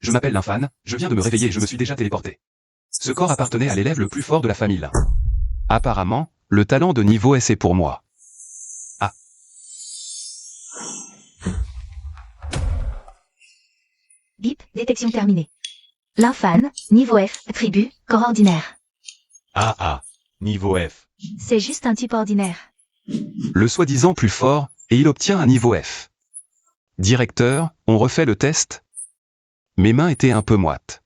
Je m'appelle Lynfan, je viens de me réveiller et je me suis déjà téléporté. Ce corps appartenait à l'élève le plus fort de la famille Lin. Apparemment, le talent de niveau S est pour moi. Ah. Bip, détection terminée. Lynfan, niveau F, attribut, corps ordinaire. Ah, niveau F. C'est juste un type ordinaire. Le soi-disant plus fort, et il obtient un niveau F. Directeur, on refait le test? Mes mains étaient un peu moites.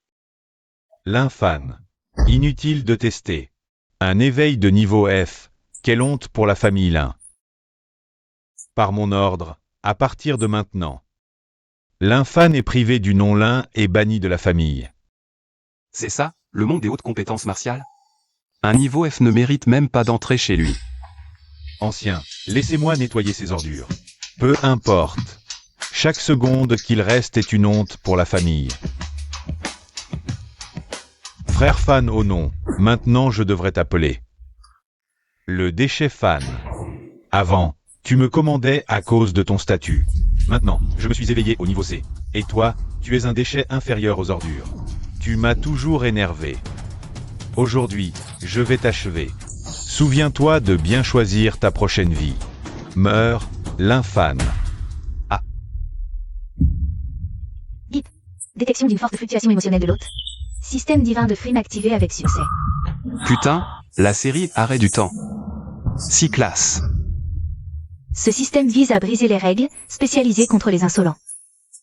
Lynfan. Inutile de tester. Un éveil de niveau F. Quelle honte pour la famille Lin. Par mon ordre, à partir de maintenant. Lynfan est privé du nom Lin et banni de la famille. C'est ça, le monde des hautes compétences martiales? Un niveau F ne mérite même pas d'entrer chez lui. Ancien, laissez-moi nettoyer ces ordures. Peu importe. Chaque seconde qu'il reste est une honte pour la famille. Frère Fan au nom, maintenant je devrais t'appeler. Le déchet Fan. Avant, tu me commandais à cause de ton statut. Maintenant, je me suis éveillé au niveau C. Et toi, tu es un déchet inférieur aux ordures. Tu m'as toujours énervé. Aujourd'hui, je vais t'achever. Souviens-toi de bien choisir ta prochaine vie. Meurs, Lynfan. Bip, détection d'une forte fluctuation émotionnelle de l'hôte. Système divin de frime activé avec succès. Putain, la série Arrêt du temps. 6 classes. Ce système vise à briser les règles, spécialisées contre les insolents.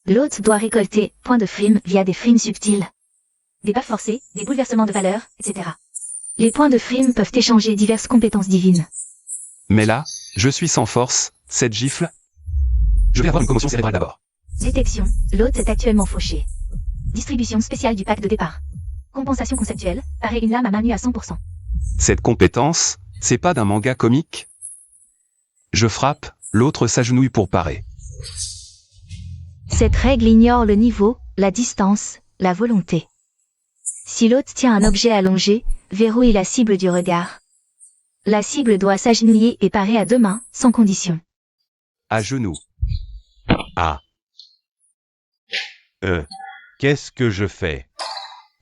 L'hôte doit récolter points de frime via des frimes subtiles. Des bas forcés, des bouleversements de valeur, etc. Les points de frime peuvent échanger diverses compétences divines. Mais là, je suis sans force, cette gifle. Je vais avoir une commotion cérébrale d'abord. Détection, l'hôte est actuellement fauché. Distribution spéciale du pack de départ. Compensation conceptuelle, parer une lame à main nue à 100%. Cette compétence, c'est pas d'un manga comique? Je frappe, l'autre s'agenouille pour parer. Cette règle ignore le niveau, la distance, la volonté. Si l'hôte tient un objet allongé, verrouille la cible du regard. La cible doit s'agenouiller et parer à deux mains, sans condition. À genoux. Ah. Qu'est-ce que je fais?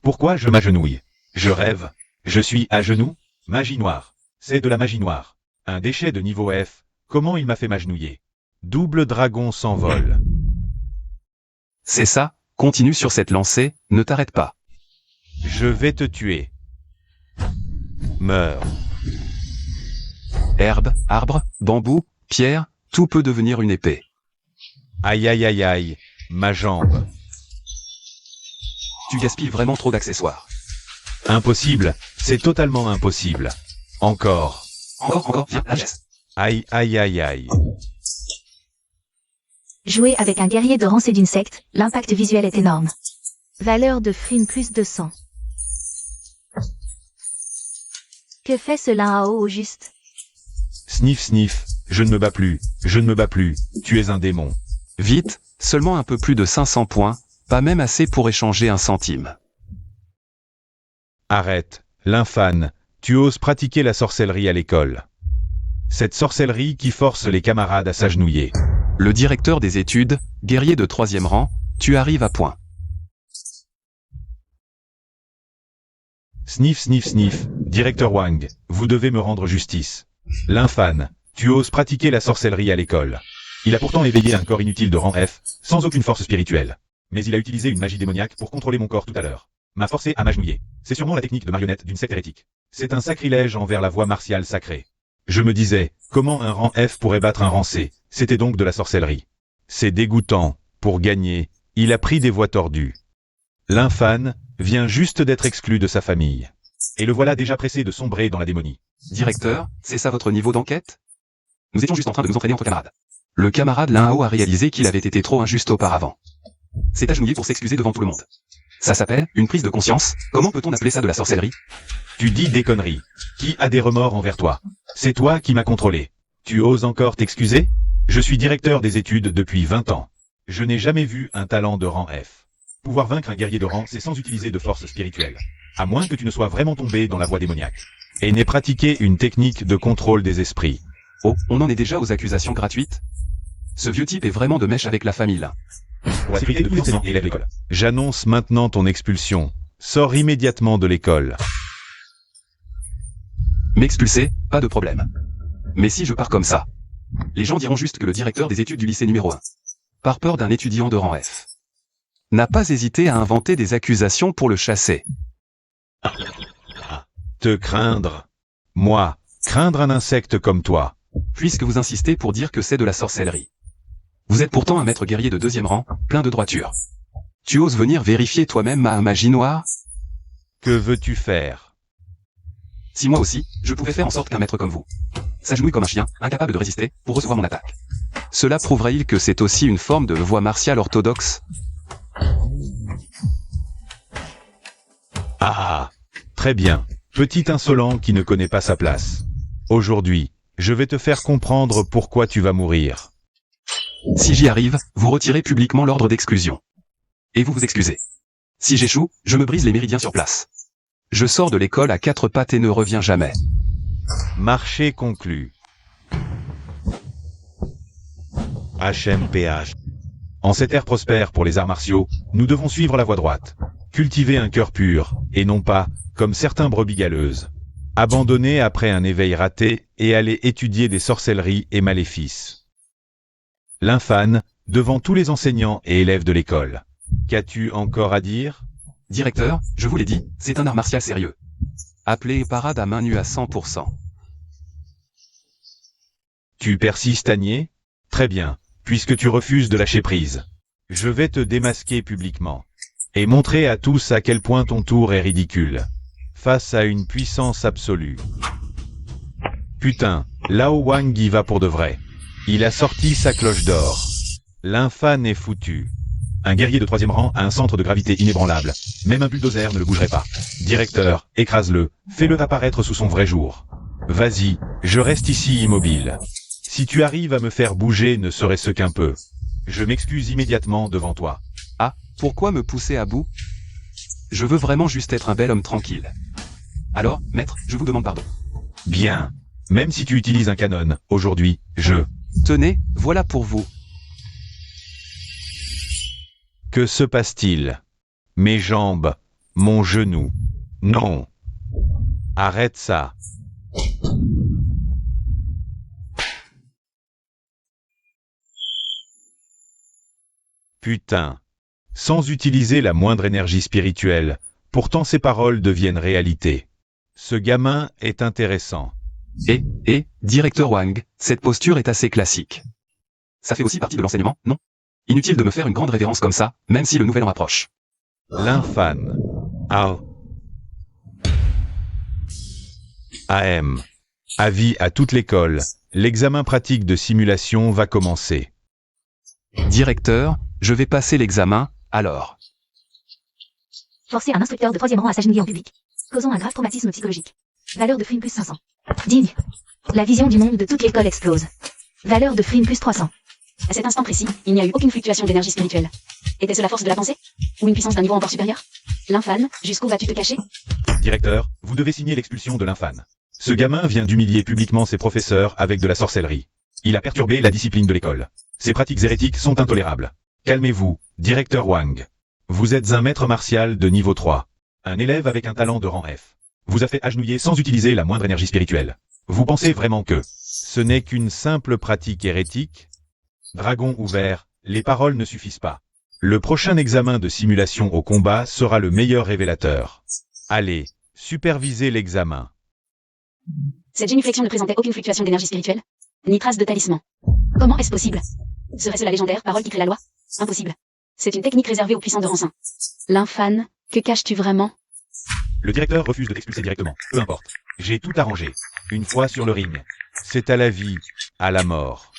Pourquoi je m'agenouille? Je rêve. Je suis à genoux? Magie noire. C'est de la magie noire. Un déchet de niveau F. Comment il m'a fait m'agenouiller? Double dragon s'envole. C'est ça, continue sur cette lancée, ne t'arrête pas. Je vais te tuer. Meurs. Herbe, arbre, bambou, pierre, tout peut devenir une épée. Aïe aïe aïe aïe. Ma jambe. Tu gaspilles vraiment trop d'accessoires. Impossible. C'est totalement impossible. Encore. Encore, viens, la geste. Aïe aïe aïe aïe. Jouer avec un guerrier de rancée d'une secte, l'impact visuel est énorme. Valeur de frime plus 200. Que fait ce Lin Hao au juste? Sniff sniff. Je ne me bats plus. Je ne me bats plus. Tu es un démon. Vite, seulement un peu plus de 500 points, pas même assez pour échanger un centime. Arrête, Lynfan, tu oses pratiquer la sorcellerie à l'école. Cette sorcellerie qui force les camarades à s'agenouiller. Le directeur des études, guerrier de 3e rang, tu arrives à point. Sniff sniff sniff, directeur Wang, vous devez me rendre justice. Lynfan, tu oses pratiquer la sorcellerie à l'école. Il a pourtant éveillé un corps inutile de rang F, sans aucune force spirituelle. Mais il a utilisé une magie démoniaque pour contrôler mon corps tout à l'heure. M'a forcé à m'agenouiller. C'est sûrement la technique de marionnette d'une secte hérétique. C'est un sacrilège envers la voie martiale sacrée. Je me disais, comment un rang F pourrait battre un rang C? C'était donc de la sorcellerie. C'est dégoûtant. Pour gagner, il a pris des voies tordues. Lynfan vient juste d'être exclu de sa famille. Et le voilà déjà pressé de sombrer dans la démonie. Directeur, c'est ça votre niveau d'enquête? Nous étions juste en train de nous entraîner entre camarades. Le camarade Lin Hao a réalisé qu'il avait été trop injuste auparavant. C'est agenouillé pour s'excuser devant tout le monde. Ça s'appelle une prise de conscience. Comment peut-on appeler ça de la sorcellerie? Tu dis des conneries. Qui a des remords envers toi? C'est toi qui m'as contrôlé. Tu oses encore t'excuser? Je suis directeur des études depuis 20 ans. Je n'ai jamais vu un talent de rang F. Pouvoir vaincre un guerrier de rang, c'est sans utiliser de force spirituelle. À moins que tu ne sois vraiment tombé dans la voie démoniaque. Et n'aies pratiqué une technique de contrôle des esprits. Oh, on en est déjà aux accusations gratuites? Ce vieux type est vraiment de mèche avec la famille Lin. Pour la sécurité de tous les enseignants et élèves de l'école. J'annonce maintenant ton expulsion. Sors immédiatement de l'école. M'expulser, pas de problème. Mais si je pars comme ça, les gens diront juste que le directeur des études du lycée numéro 1, par peur d'un étudiant de rang F, n'a pas hésité à inventer des accusations pour le chasser. Te craindre. Moi, craindre un insecte comme toi. Puisque vous insistez pour dire que c'est de la sorcellerie. Vous êtes pourtant un maître guerrier de 2e rang, plein de droiture. Tu oses venir vérifier toi-même ma magie noire? Que veux-tu faire? Si moi aussi, je pouvais faire en sorte qu'un maître comme vous s'agenouille comme un chien, incapable de résister, pour recevoir mon attaque. Cela prouverait-il que c'est aussi une forme de voie martiale orthodoxe? Ah, très bien. Petit insolent qui ne connaît pas sa place. Aujourd'hui, je vais te faire comprendre pourquoi tu vas mourir. Si j'y arrive, vous retirez publiquement l'ordre d'exclusion. Et vous vous excusez. Si j'échoue, je me brise les méridiens sur place. Je sors de l'école à 4 pattes et ne reviens jamais. Marché conclu. HMPH. En cette ère prospère pour les arts martiaux, nous devons suivre la voie droite. Cultiver un cœur pur, et non pas, comme certains brebis galeuses, abandonner après un éveil raté et aller étudier des sorcelleries et maléfices. L'infane, devant tous les enseignants et élèves de l'école. Qu'as-tu encore à dire? Directeur, je vous l'ai dit, c'est un art martial sérieux. Appelé parade à main nue à 100%. Tu persistes à nier? Très bien, puisque tu refuses de lâcher prise. Je vais te démasquer publiquement. Et montrer à tous à quel point ton tour est ridicule. Face à une puissance absolue. Putain, Lao Wang y va pour de vrai. Il a sorti sa cloche d'or. L'infane est foutu. Un guerrier de 3e rang a un centre de gravité inébranlable. Même un bulldozer ne le bougerait pas. Directeur, écrase-le, fais-le apparaître sous son vrai jour. Vas-y, je reste ici immobile. Si tu arrives à me faire bouger ne serait-ce qu'un peu, je m'excuse immédiatement devant toi. Ah, pourquoi me pousser à bout? Je veux vraiment juste être un bel homme tranquille. Alors, maître, je vous demande pardon. Bien. Même si tu utilises un canon, aujourd'hui, je... Tenez, voilà pour vous. Que se passe-t-il? Mes jambes, mon genou. Non. Arrête ça. Putain. Sans utiliser la moindre énergie spirituelle, pourtant ces paroles deviennent réalité. Ce gamin est intéressant. Directeur Wang, cette posture est assez classique. Ça fait aussi partie de l'enseignement, non? Inutile de me faire une grande révérence comme ça, même si le nouvel an approche. L'infane. AM. Avis à toute l'école. L'examen pratique de simulation va commencer. Directeur, je vais passer l'examen, alors. Forcer un instructeur de 3e rang à s'agenouiller en public. Causant un grave traumatisme psychologique. Valeur de frime plus 500. Digne. La vision du monde de toute l'école explose. Valeur de frime plus 300. À cet instant précis, il n'y a eu aucune fluctuation d'énergie spirituelle. Était-ce la force de la pensée? Ou une puissance d'un niveau encore supérieur? L'infane, jusqu'où vas-tu te cacher? Directeur, vous devez signer l'expulsion de l'infane. Ce gamin vient d'humilier publiquement ses professeurs avec de la sorcellerie. Il a perturbé la discipline de l'école. Ses pratiques hérétiques sont intolérables. Calmez-vous, directeur Wang. Vous êtes un maître martial de niveau 3. Un élève avec un talent de rang F. Vous a fait agenouiller sans utiliser la moindre énergie spirituelle. Vous pensez vraiment que ce n'est qu'une simple pratique hérétique? Dragon ouvert, les paroles ne suffisent pas. Le prochain examen de simulation au combat sera le meilleur révélateur. Allez, supervisez l'examen. Cette génuflexion ne présentait aucune fluctuation d'énergie spirituelle, ni trace de talisman. Comment est-ce possible? Serait-ce la légendaire parole qui crée la loi? Impossible. C'est une technique réservée aux puissants de rang 5. L'infane, que caches-tu vraiment? Le directeur refuse de t'expulser directement. Peu importe. J'ai tout arrangé. Une fois sur le ring. C'est à la vie, à la mort.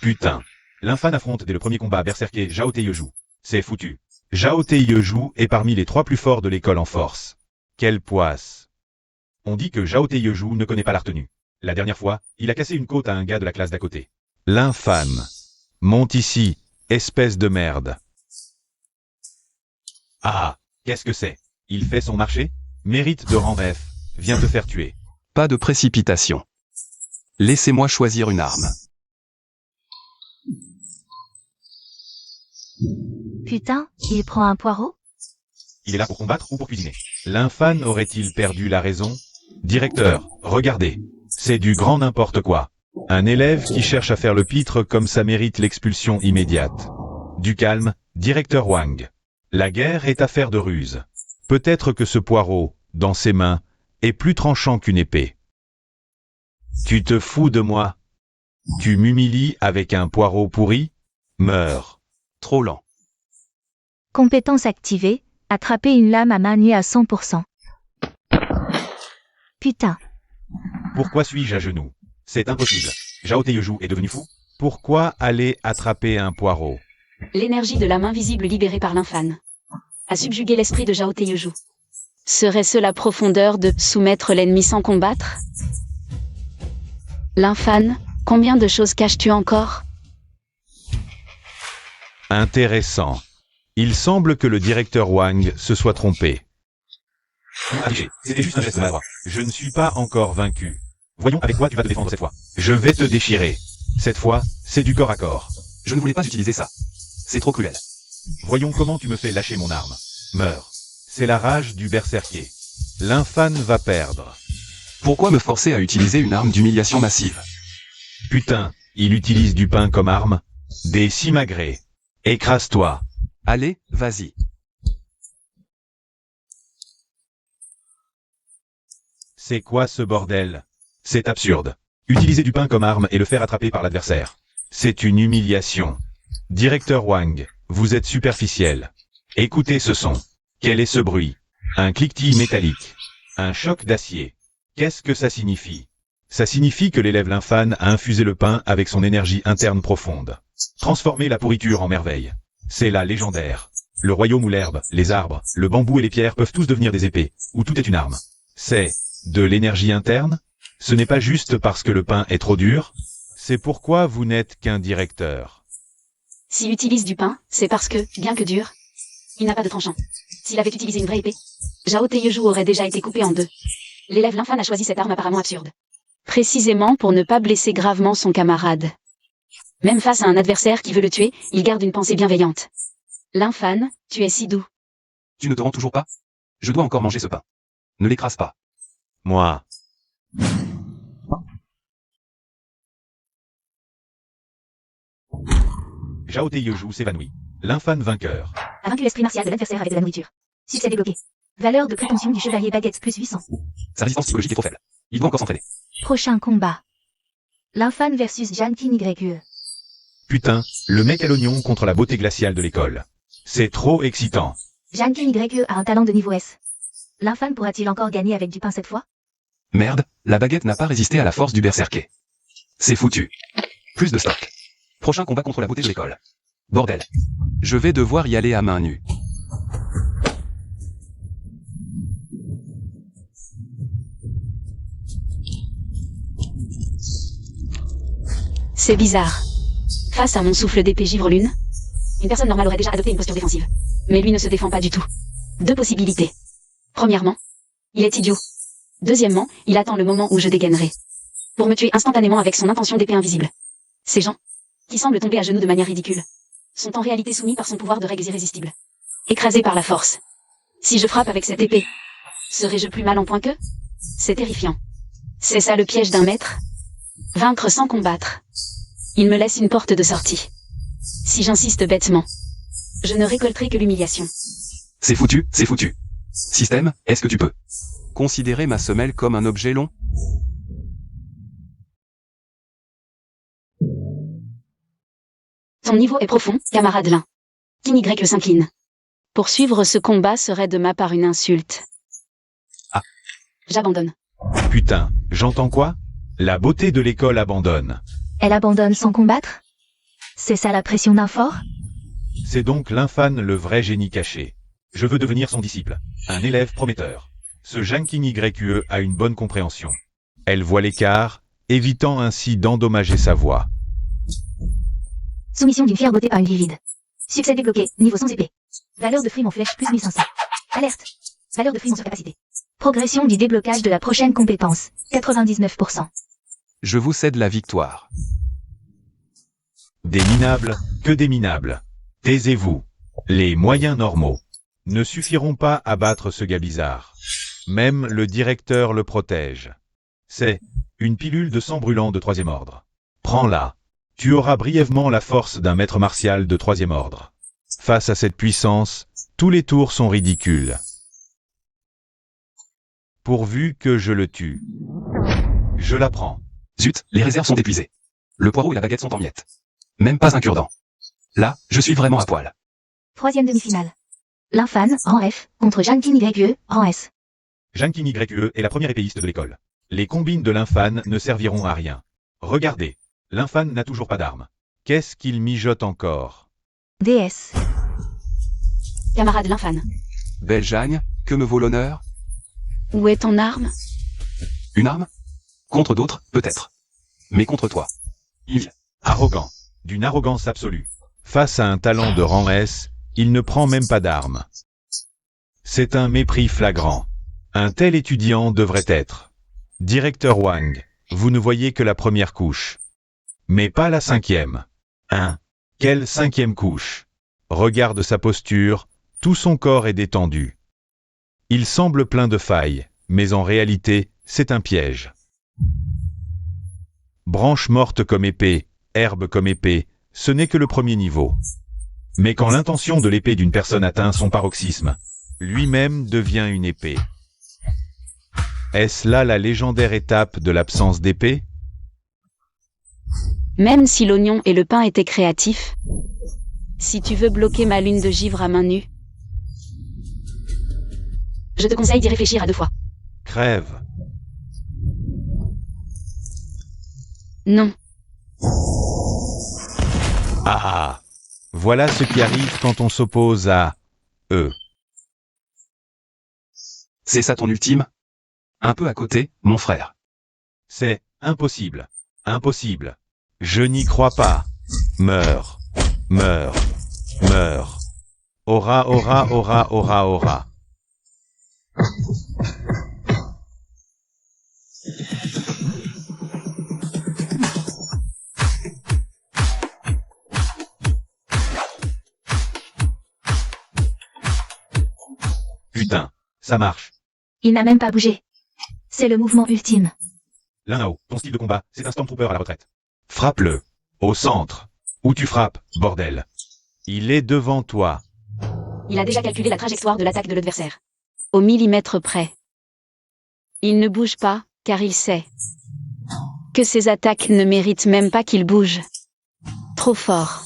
Putain. L'infane affronte dès le premier combat berserké Zhao Teiyuju. C'est foutu. Zhao Teiyuju est parmi les 3 plus forts de l'école en force. Quelle poisse. On dit que Zhao Teiyuju ne connaît pas la retenue. La dernière fois, il a cassé une côte à un gars de la classe d'à côté. L'infâme. Monte ici, espèce de merde. Ah, qu'est-ce que c'est? Il fait son marché? Mérite de rang F. Viens te faire tuer. Pas de précipitation. Laissez-moi choisir une arme. Putain, il prend un poireau? Il est là pour combattre ou pour cuisiner? L'infâne aurait-il perdu la raison? Directeur, regardez. C'est du grand n'importe quoi. Un élève qui cherche à faire le pitre comme ça mérite l'expulsion immédiate. Du calme, directeur Wang. La guerre est affaire de ruse. Peut-être que ce poireau, dans ses mains, est plus tranchant qu'une épée. Tu te fous de moi? Tu m'humilies avec un poireau pourri? Meurs. Trop lent. Compétence activée, attraper une lame à main nue à 100%. Putain. Pourquoi suis-je à genoux? C'est impossible. Zhao Teiyejou est devenu fou? Pourquoi aller attraper un poireau? L'énergie de la main visible libérée par l'infâne a subjugué l'esprit de Zhao Teiyejou. Serait-ce la profondeur de soumettre l'ennemi sans combattre? L'infâne, combien de choses caches-tu encore? Intéressant. Il semble que le directeur Wang se soit trompé. C'était juste un geste maladroit. Je ne suis pas encore vaincu. Voyons avec quoi tu vas te défendre cette fois. Je vais te déchirer. Cette fois, c'est du corps à corps. Je ne voulais pas utiliser ça. C'est trop cruel. Voyons comment tu me fais lâcher mon arme. Meurs. C'est la rage du berserker. L'infâne va perdre. Pourquoi me forcer à utiliser une arme d'humiliation massive? Putain, il utilise du pain comme arme. Des simagrées. Écrase-toi. Allez, vas-y. C'est quoi ce bordel? C'est absurde. Utiliser du pain comme arme et le faire attraper par l'adversaire. C'est une humiliation. Directeur Wang, vous êtes superficiel. Écoutez ce son. Quel est ce bruit? Un cliquetis métallique. Un choc d'acier. Qu'est-ce que ça signifie? Ça signifie que l'élève l'infâne a infusé le pain avec son énergie interne profonde. Transformer la pourriture en merveille. C'est la légendaire. Le royaume où l'herbe, les arbres, le bambou et les pierres peuvent tous devenir des épées, où tout est une arme. C'est de l'énergie interne? Ce n'est pas juste parce que le pain est trop dur? C'est pourquoi vous n'êtes qu'un directeur. S'il utilise du pain, c'est parce que, bien que dur, il n'a pas de tranchant. S'il avait utilisé une vraie épée, Zhao Teiyejou aurait déjà été coupé en deux. L'élève l'infâne a choisi cette arme apparemment absurde. Précisément pour ne pas blesser gravement son camarade. Même face à un adversaire qui veut le tuer, il garde une pensée bienveillante. L'infâne, tu es si doux. Tu ne te rends toujours pas? Je dois encore manger ce pain. Ne l'écrase pas. Moi. Zhao Teiyejou s'évanouit. L'infâne vainqueur. A vaincu l'esprit martial de l'adversaire avec de la nourriture. Succès débloqué. Valeur de prétention du chevalier baguette plus 800. Sa résistance psychologique est trop faible. Il doit encore s'entraîner. Prochain combat. L'infâne versus Jankin YE. Putain, le mec à l'oignon contre la beauté glaciale de l'école. C'est trop excitant. Jankin YE a un talent de niveau S. L'infâne pourra-t-il encore gagner avec du pain cette fois? Merde, la baguette n'a pas résisté à la force du berserker. C'est foutu. Plus de stock. Prochain combat contre la beauté de l'école. Bordel. Je vais devoir y aller à main nue. C'est bizarre. Face à mon souffle d'épée givre-lune, une personne normale aurait déjà adopté une posture défensive. Mais lui ne se défend pas du tout. Deux possibilités. Premièrement, il est idiot. Deuxièmement, il attend le moment où je dégainerai. Pour me tuer instantanément avec son intention d'épée invisible. Ces gens, qui semblent tomber à genoux de manière ridicule, sont en réalité soumis par son pouvoir de règles irrésistibles. Écrasés par la force. Si je frappe avec cette épée, serais-je plus mal en point qu'eux? C'est terrifiant. C'est ça le piège d'un maître? Vaincre sans combattre. Il me laisse une porte de sortie. Si j'insiste bêtement, je ne récolterai que l'humiliation. C'est foutu, c'est foutu. Système, est-ce que tu peux considérer ma semelle comme un objet long? Ton niveau est profond, camarade Lin. King Y s'incline. Poursuivre ce combat serait de ma part une insulte. Ah. J'abandonne. Putain, j'entends quoi? La beauté de l'école abandonne. Elle abandonne sans combattre? C'est ça la pression d'un fort? C'est donc l'infâne le vrai génie caché. Je veux devenir son disciple. Un élève prometteur. Ce Jankin YE a une bonne compréhension. Elle voit l'écart, évitant ainsi d'endommager sa voix. Soumission d'une fière beauté par une vie vide. Succès débloqué, niveau sans épée. Valeur de frime en flèche plus 1500. Alerte. Valeur de frime en surcapacité. Progression du déblocage de la prochaine compétence, 99%. Je vous cède la victoire. Des minables, que des minables. Taisez-vous. Les moyens normaux ne suffiront pas à battre ce gars bizarre. Même le directeur le protège. C'est une pilule de sang brûlant de 3e ordre. Prends-la. Tu auras brièvement la force d'un maître martial de 3e ordre. Face à cette puissance, tous les tours sont ridicules. Pourvu que je le tue. Je la prends. Zut, les réserves sont épuisées. Le poireau et la baguette sont en miettes. Même pas un cure-dent. Là, je suis vraiment à poil. 3e demi-finale. L'infane, rang F, contre Jankin YE, rang S. Jankin YE est la première épéiste de l'école. Les combines de l'infane ne serviront à rien. Regardez, l'infane n'a toujours pas d'arme. Qu'est-ce qu'il mijote encore? DS. Camarade l'infane. Belle Jagne, que me vaut l'honneur? Où est ton arme? Une arme? Contre d'autres, peut-être. Mais contre toi. Il... Arrogant. D'une arrogance absolue. Face à un talent de rang S, il ne prend même pas d'arme. C'est un mépris flagrant. Un tel étudiant devrait être. Directeur Wang, vous ne voyez que la première couche. Mais pas la 5e. Quelle 5e couche? Regarde sa posture, tout son corps est détendu. Il semble plein de failles, mais en réalité, c'est un piège. Branche morte comme épée, herbe comme épée, ce n'est que le premier niveau. Mais quand l'intention de l'épée d'une personne atteint son paroxysme, lui-même devient une épée. Est-ce là la légendaire étape de l'absence d'épée? Même si l'oignon et le pain étaient créatifs, si tu veux bloquer ma lune de givre à main nue, je te conseille d'y réfléchir à 2 fois. Crève. Non. Ah. Voilà ce qui arrive quand on s'oppose à eux. C'est ça ton ultime? Un peu à côté, mon frère. C'est impossible. Impossible. Je n'y crois pas. Meurs. Meurs. Meurs. Aura, aura, aura, aura, aura. Putain, ça marche. Il n'a même pas bougé. C'est le mouvement ultime. L'un ton style de combat, c'est un Stormtrooper à la retraite. Frappe-le. Au centre. Où tu frappes, bordel. Il est devant toi. Il a déjà calculé la trajectoire de l'attaque de l'adversaire. Au millimètre près. Il ne bouge pas, car il sait que ses attaques ne méritent même pas qu'il bouge. Trop fort.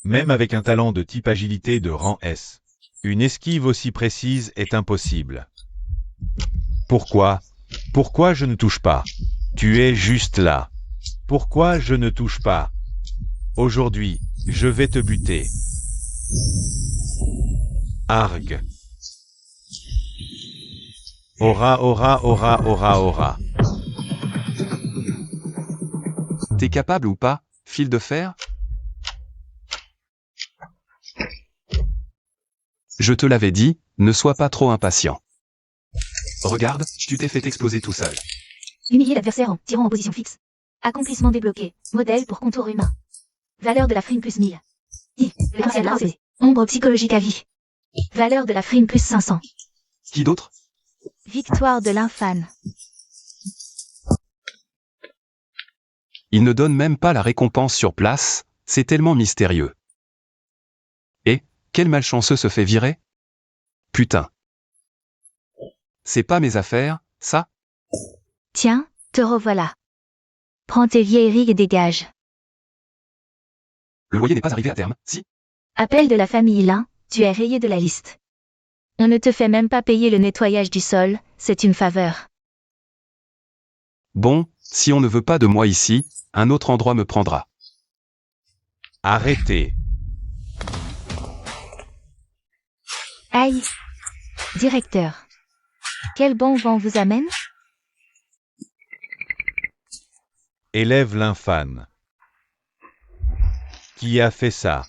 Même avec un talent de type agilité de rang S, une esquive aussi précise est impossible. Pourquoi? Pourquoi je ne touche pas? Tu es juste là. Pourquoi je ne touche pas? Aujourd'hui, je vais te buter. Arg. Aura, aura, aura, aura, aura. T'es capable ou pas, fil de fer? Je te l'avais dit, ne sois pas trop impatient. Regarde, tu t'es fait exploser tout seul. Humilier l'adversaire en tirant en position fixe. Accomplissement débloqué. Modèle pour contour humain. Valeur de la frime plus 1000. Le martial lancé. Ombre psychologique à vie. Valeur de la frime plus 500. Qui d'autre? Victoire de l'infane. Il ne donne même pas la récompense sur place, c'est tellement mystérieux. Et, quel malchanceux se fait virer? Putain. C'est pas mes affaires, ça? Tiens, te revoilà. Prends tes vieilleries et dégage. Le loyer n'est pas arrivé à terme, si? Appel de la famille Lin, tu es rayé de la liste. On ne te fait même pas payer le nettoyage du sol, c'est une faveur. Bon, si on ne veut pas de moi ici, un autre endroit me prendra. Arrêtez. Aïe. Directeur. Quel bon vent vous amène? Élève l'infane. Qui a fait ça?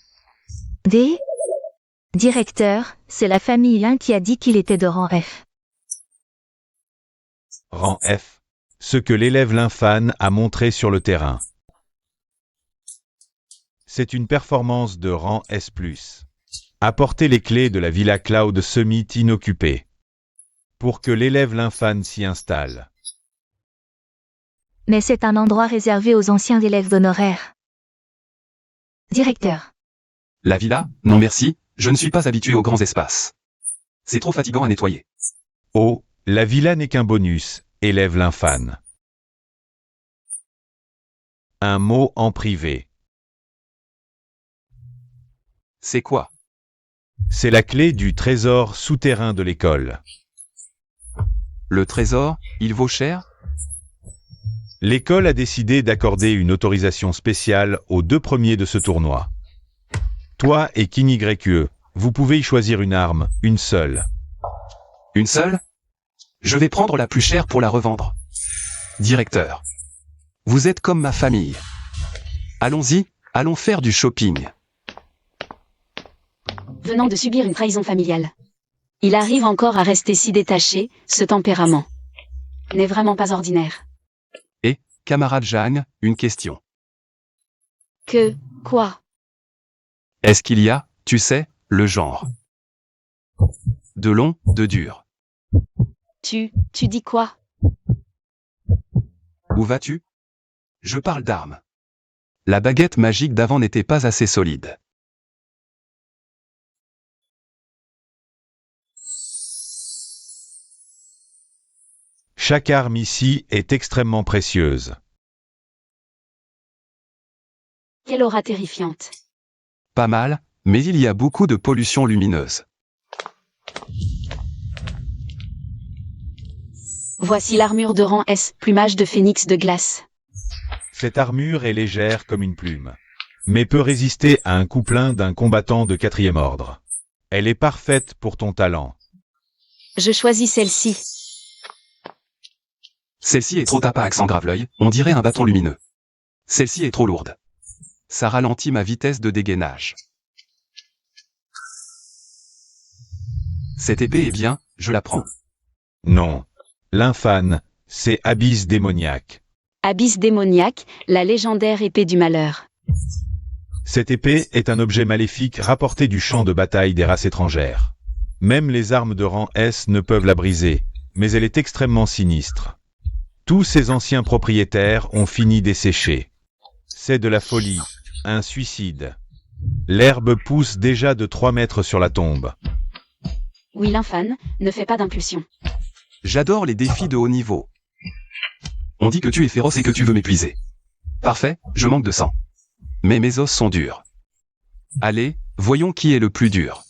Directeur, c'est la famille Lin qui a dit qu'il était de rang F. Rang F. Ce que l'élève Lymphane a montré sur le terrain. C'est une performance de rang S+. Apporter les clés de la Villa Cloud Summit inoccupée. Pour que l'élève Lymphane s'y installe. Mais c'est un endroit réservé aux anciens élèves d'honoraires. Directeur. La villa? Non merci, je ne suis pas habitué aux grands espaces. C'est trop fatigant à nettoyer. Oh, la villa n'est qu'un bonus, élève Lymphane. Un mot en privé. C'est quoi? C'est la clé du trésor souterrain de l'école. Le trésor, il vaut cher? L'école a décidé d'accorder une autorisation spéciale aux 2 premiers de ce tournoi. Toi et King YE, vous pouvez y choisir une arme, une seule. Une seule? Je vais prendre la plus chère pour la revendre. Directeur. Vous êtes comme ma famille. Allons-y, allons faire du shopping. Venant de subir une trahison familiale. Il arrive encore à rester si détaché, ce tempérament n'est vraiment pas ordinaire. Camarade Jeanne, une question. Quoi? Est-ce qu'il y a, tu sais, le genre de long, de dur? Tu dis quoi? Où vas-tu? Je parle d'armes. La baguette magique d'avant n'était pas assez solide. Chaque arme ici est extrêmement précieuse. Quelle aura terrifiante. Pas mal, mais il y a beaucoup de pollution lumineuse. Voici l'armure de rang S, plumage de phénix de glace. Cette armure est légère comme une plume, mais peut résister à un coup plein d'un combattant de 4e ordre. Elle est parfaite pour ton talent. Je choisis celle-ci. Celle-ci est trop tape à accent grave l'œil, on dirait un bâton lumineux. Celle-ci est trop lourde. Ça ralentit ma vitesse de dégainage. Cette épée est bien, je la prends. Non. Lymphane, c'est Abysse démoniaque. Abysse démoniaque, la légendaire épée du malheur. Cette épée est un objet maléfique rapporté du champ de bataille des races étrangères. Même les armes de rang S ne peuvent la briser, mais elle est extrêmement sinistre. Tous ses anciens propriétaires ont fini desséchés. C'est de la folie, un suicide. L'herbe pousse déjà de 3 mètres sur la tombe. Oui, Lymphane, ne fais pas d'impulsion. J'adore les défis de haut niveau. On dit que tu es féroce et que tu veux m'épuiser. Parfait, je manque de sang. Mais mes os sont durs. Allez, voyons qui est le plus dur.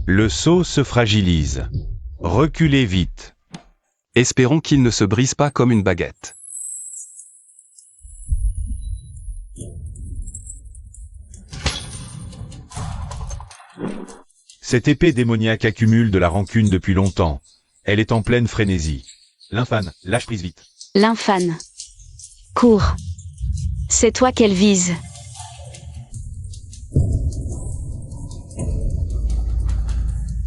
Le seau se fragilise. Reculez vite. Espérons qu'il ne se brise pas comme une baguette. Cette épée démoniaque accumule de la rancune depuis longtemps. Elle est en pleine frénésie. Lymphane, lâche prise vite. Lymphane. Cours. C'est toi qu'elle vise.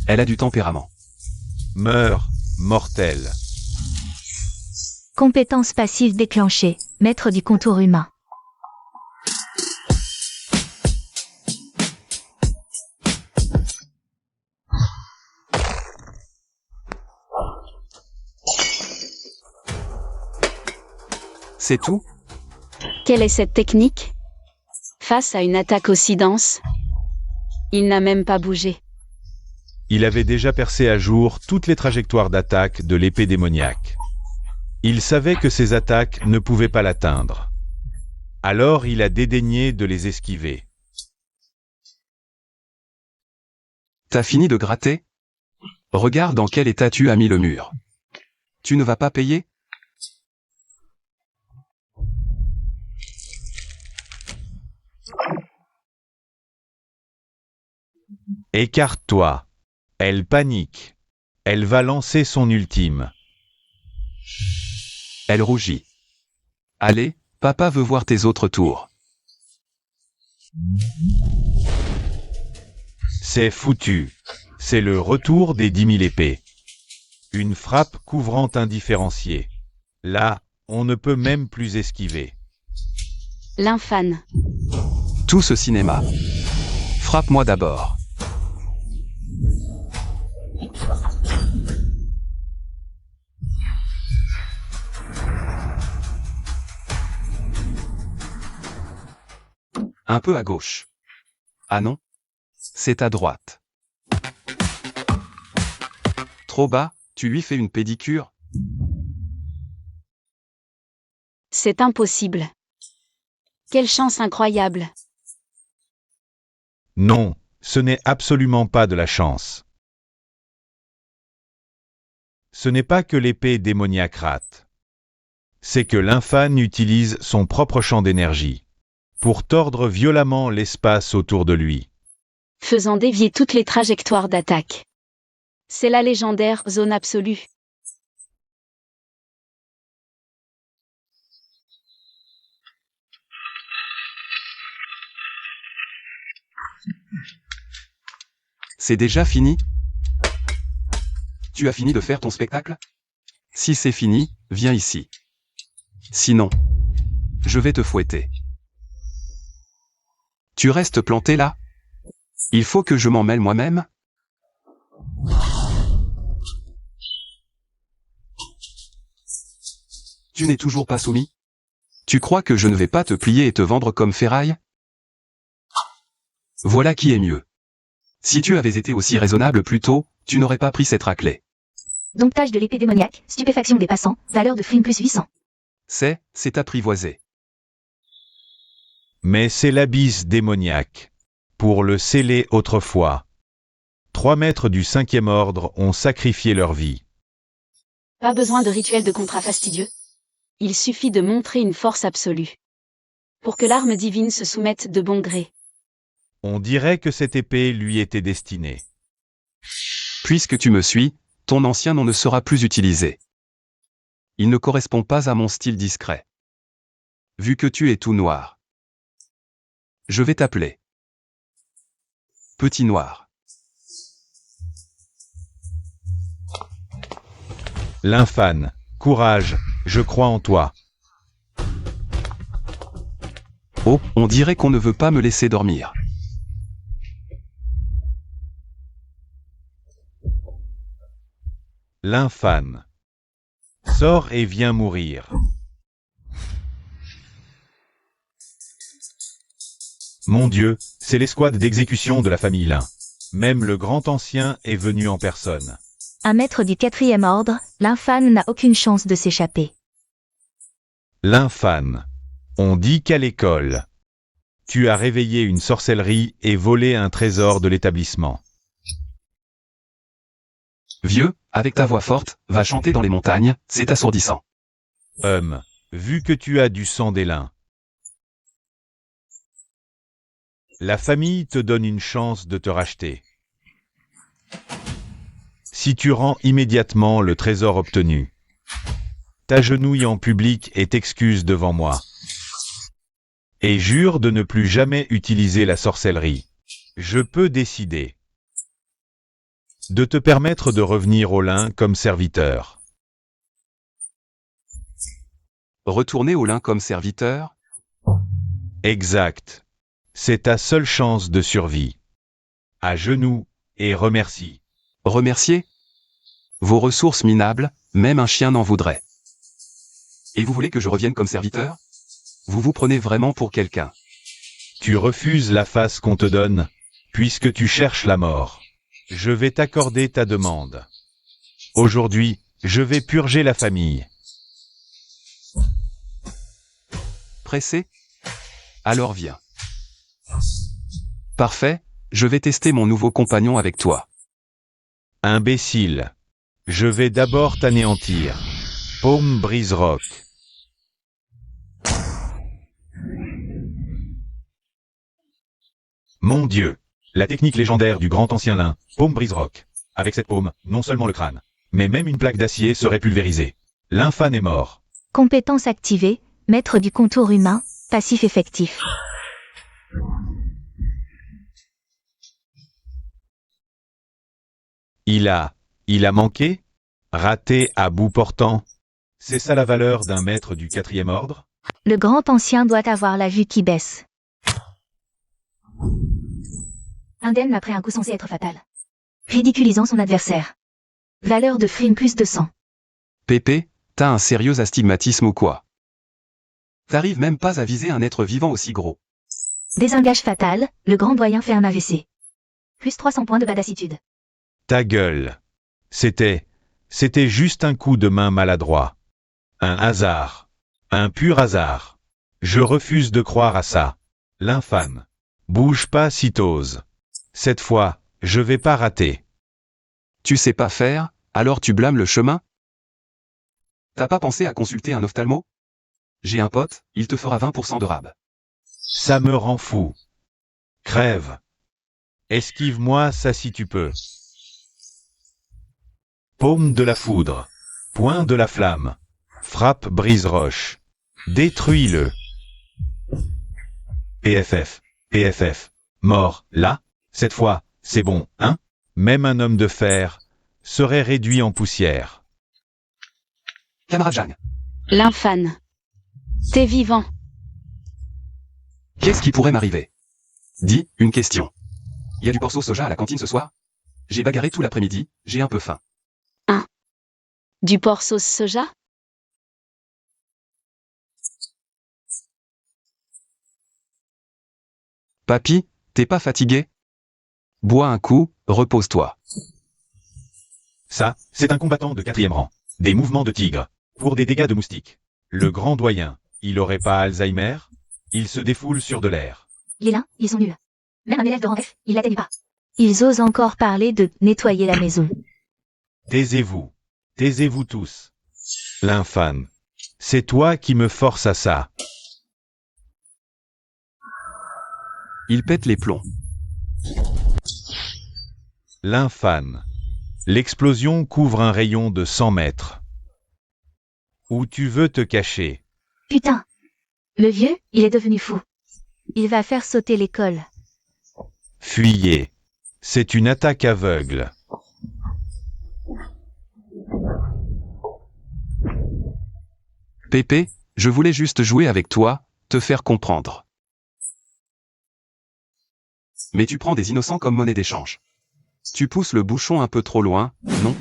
Elle a du tempérament. Meurs, mortel. Compétence passive déclenchée. Maître du contour humain. C'est tout? Quelle est cette technique? Face à une attaque aussi dense, il n'a même pas bougé. Il avait déjà percé à jour toutes les trajectoires d'attaque de l'épée démoniaque. Il savait que ses attaques ne pouvaient pas l'atteindre. Alors il a dédaigné de les esquiver. T'as fini de gratter? Regarde dans quel état tu as mis le mur. Tu ne vas pas payer? Écarte-toi. Elle panique. Elle va lancer son ultime. Elle rougit. Allez, papa veut voir tes autres tours. C'est foutu. C'est le retour des 10 000 épées. Une frappe couvrant un différencier. Là, on ne peut même plus esquiver. L'infâne. Tout ce cinéma. Frappe-moi d'abord. Un peu à gauche. Ah non? C'est à droite. Trop bas, tu lui fais une pédicure? C'est impossible. Quelle chance incroyable. Non, ce n'est absolument pas de la chance. Ce n'est pas que l'épée démoniaque rate. C'est que l'infâne utilise son propre champ d'énergie pour tordre violemment l'espace autour de lui. Faisant dévier toutes les trajectoires d'attaque. C'est la légendaire zone absolue. C'est déjà fini? Tu as fini de faire ton spectacle? Si c'est fini, viens ici. Sinon, je vais te fouetter. Tu restes planté là? Il faut que je m'en mêle moi-même? Tu n'es toujours pas soumis? Tu crois que je ne vais pas te plier et te vendre comme ferraille? Voilà qui est mieux. Si tu avais été aussi raisonnable plus tôt, tu n'aurais pas pris cette raclée. Domptage de l'épée démoniaque, stupéfaction des passants, valeur de frime plus 800. C'est apprivoisé. Mais c'est l'abysse démoniaque. Pour le sceller autrefois. 3 maîtres du 5e ordre ont sacrifié leur vie. Pas besoin de rituel de contrat fastidieux. Il suffit de montrer une force absolue. Pour que l'arme divine se soumette de bon gré. On dirait que cette épée lui était destinée. Puisque tu me suis, ton ancien nom ne sera plus utilisé. Il ne correspond pas à mon style discret. Vu que tu es tout noir. Je vais t'appeler Petit Noir. L'infâne, courage, je crois en toi. Oh, on dirait qu'on ne veut pas me laisser dormir. L'infâne. Sors et viens mourir. Mon Dieu, c'est l'escouade d'exécution de la famille Lin. Même le grand ancien est venu en personne. Un maître du 4e ordre, l'infâne n'a aucune chance de s'échapper. L'infâne. On dit qu'à l'école, tu as réveillé une sorcellerie et volé un trésor de l'établissement. Vieux, avec ta voix forte, va chanter dans les montagnes, c'est assourdissant. Vu que tu as du sang des Lins. La famille te donne une chance de te racheter. Si tu rends immédiatement le trésor obtenu, t'agenouilles en public et t'excuses devant moi. Et jure de ne plus jamais utiliser la sorcellerie. Je peux décider de te permettre de revenir au Lin comme serviteur. Retourner au Lin comme serviteur? Exact. C'est ta seule chance de survie. À genoux, et remercie. Remercier? Vos ressources minables, même un chien n'en voudrait. Et vous voulez que je revienne comme serviteur? Vous vous prenez vraiment pour quelqu'un. Tu refuses la face qu'on te donne, puisque tu cherches la mort. Je vais t'accorder ta demande. Aujourd'hui, je vais purger la famille. Pressé? Alors viens. Parfait, je vais tester mon nouveau compagnon avec toi. Imbécile. Je vais d'abord t'anéantir. Paume brise-roc. Mon Dieu. La technique légendaire du grand ancien Lin, paume brise-roc. Avec cette paume, non seulement le crâne, mais même une plaque d'acier serait pulvérisée. L'infâne est mort. Compétence activée, maître du contour humain, passif effectif. Il a manqué? Raté à bout portant. C'est ça la valeur d'un maître du 4e ordre? Le grand ancien doit avoir la vue qui baisse. Indemne après un coup censé être fatal. Ridiculisant son adversaire. Valeur de frime plus 200. Pépé, t'as un sérieux astigmatisme ou quoi? T'arrives même pas à viser un être vivant aussi gros. Désengage fatal, le grand doyen fait un AVC. Plus 300 points de badassitude. Ta gueule. C'était juste un coup de main maladroit. Un hasard. Un pur hasard. Je refuse de croire à ça. L'infâme. Bouge pas si t'oses. Cette fois, je vais pas rater. Tu sais pas faire, alors tu blâmes le chemin? T'as pas pensé à consulter un ophtalmo? J'ai un pote, il te fera 20% de rab. Ça me rend fou. Crève. Esquive-moi ça si tu peux. Paume de la foudre. Point de la flamme. Frappe brise-roche. Détruis-le. PFF. Mort, là? Cette fois, c'est bon, hein? Même un homme de fer serait réduit en poussière. Camarade Jang, L'infâne. T'es vivant. qu'est-ce qui pourrait m'arriver? Dis, une question. Y a du porceau soja à la cantine ce soir? J'ai bagarré tout l'après-midi, j'ai un peu faim. Du porc sauce soja? Papy, t'es pas fatigué? Bois un coup, repose-toi. Ça, c'est un combattant de 4e rang. Des mouvements de tigre. Pour des dégâts de moustique. Le grand doyen, il aurait pas Alzheimer? Il se défoule sur de l'air. Les lins, ils sont nuls. Même un élève de rang F, il l'atteignent pas. Ils osent encore parler de nettoyer la maison. Taisez-vous. Taisez-vous tous. L'infâme. C'est toi qui me forces à ça. Il pète les plombs. L'infâme. L'explosion couvre un rayon de 100 mètres. Où tu veux te cacher? Putain. Le vieux, il est devenu fou. Il va faire sauter l'école. Fuyez. C'est une attaque aveugle. Pépé, je voulais juste jouer avec toi, te faire comprendre. Mais tu prends des innocents comme monnaie d'échange. Tu pousses le bouchon un peu trop loin, non?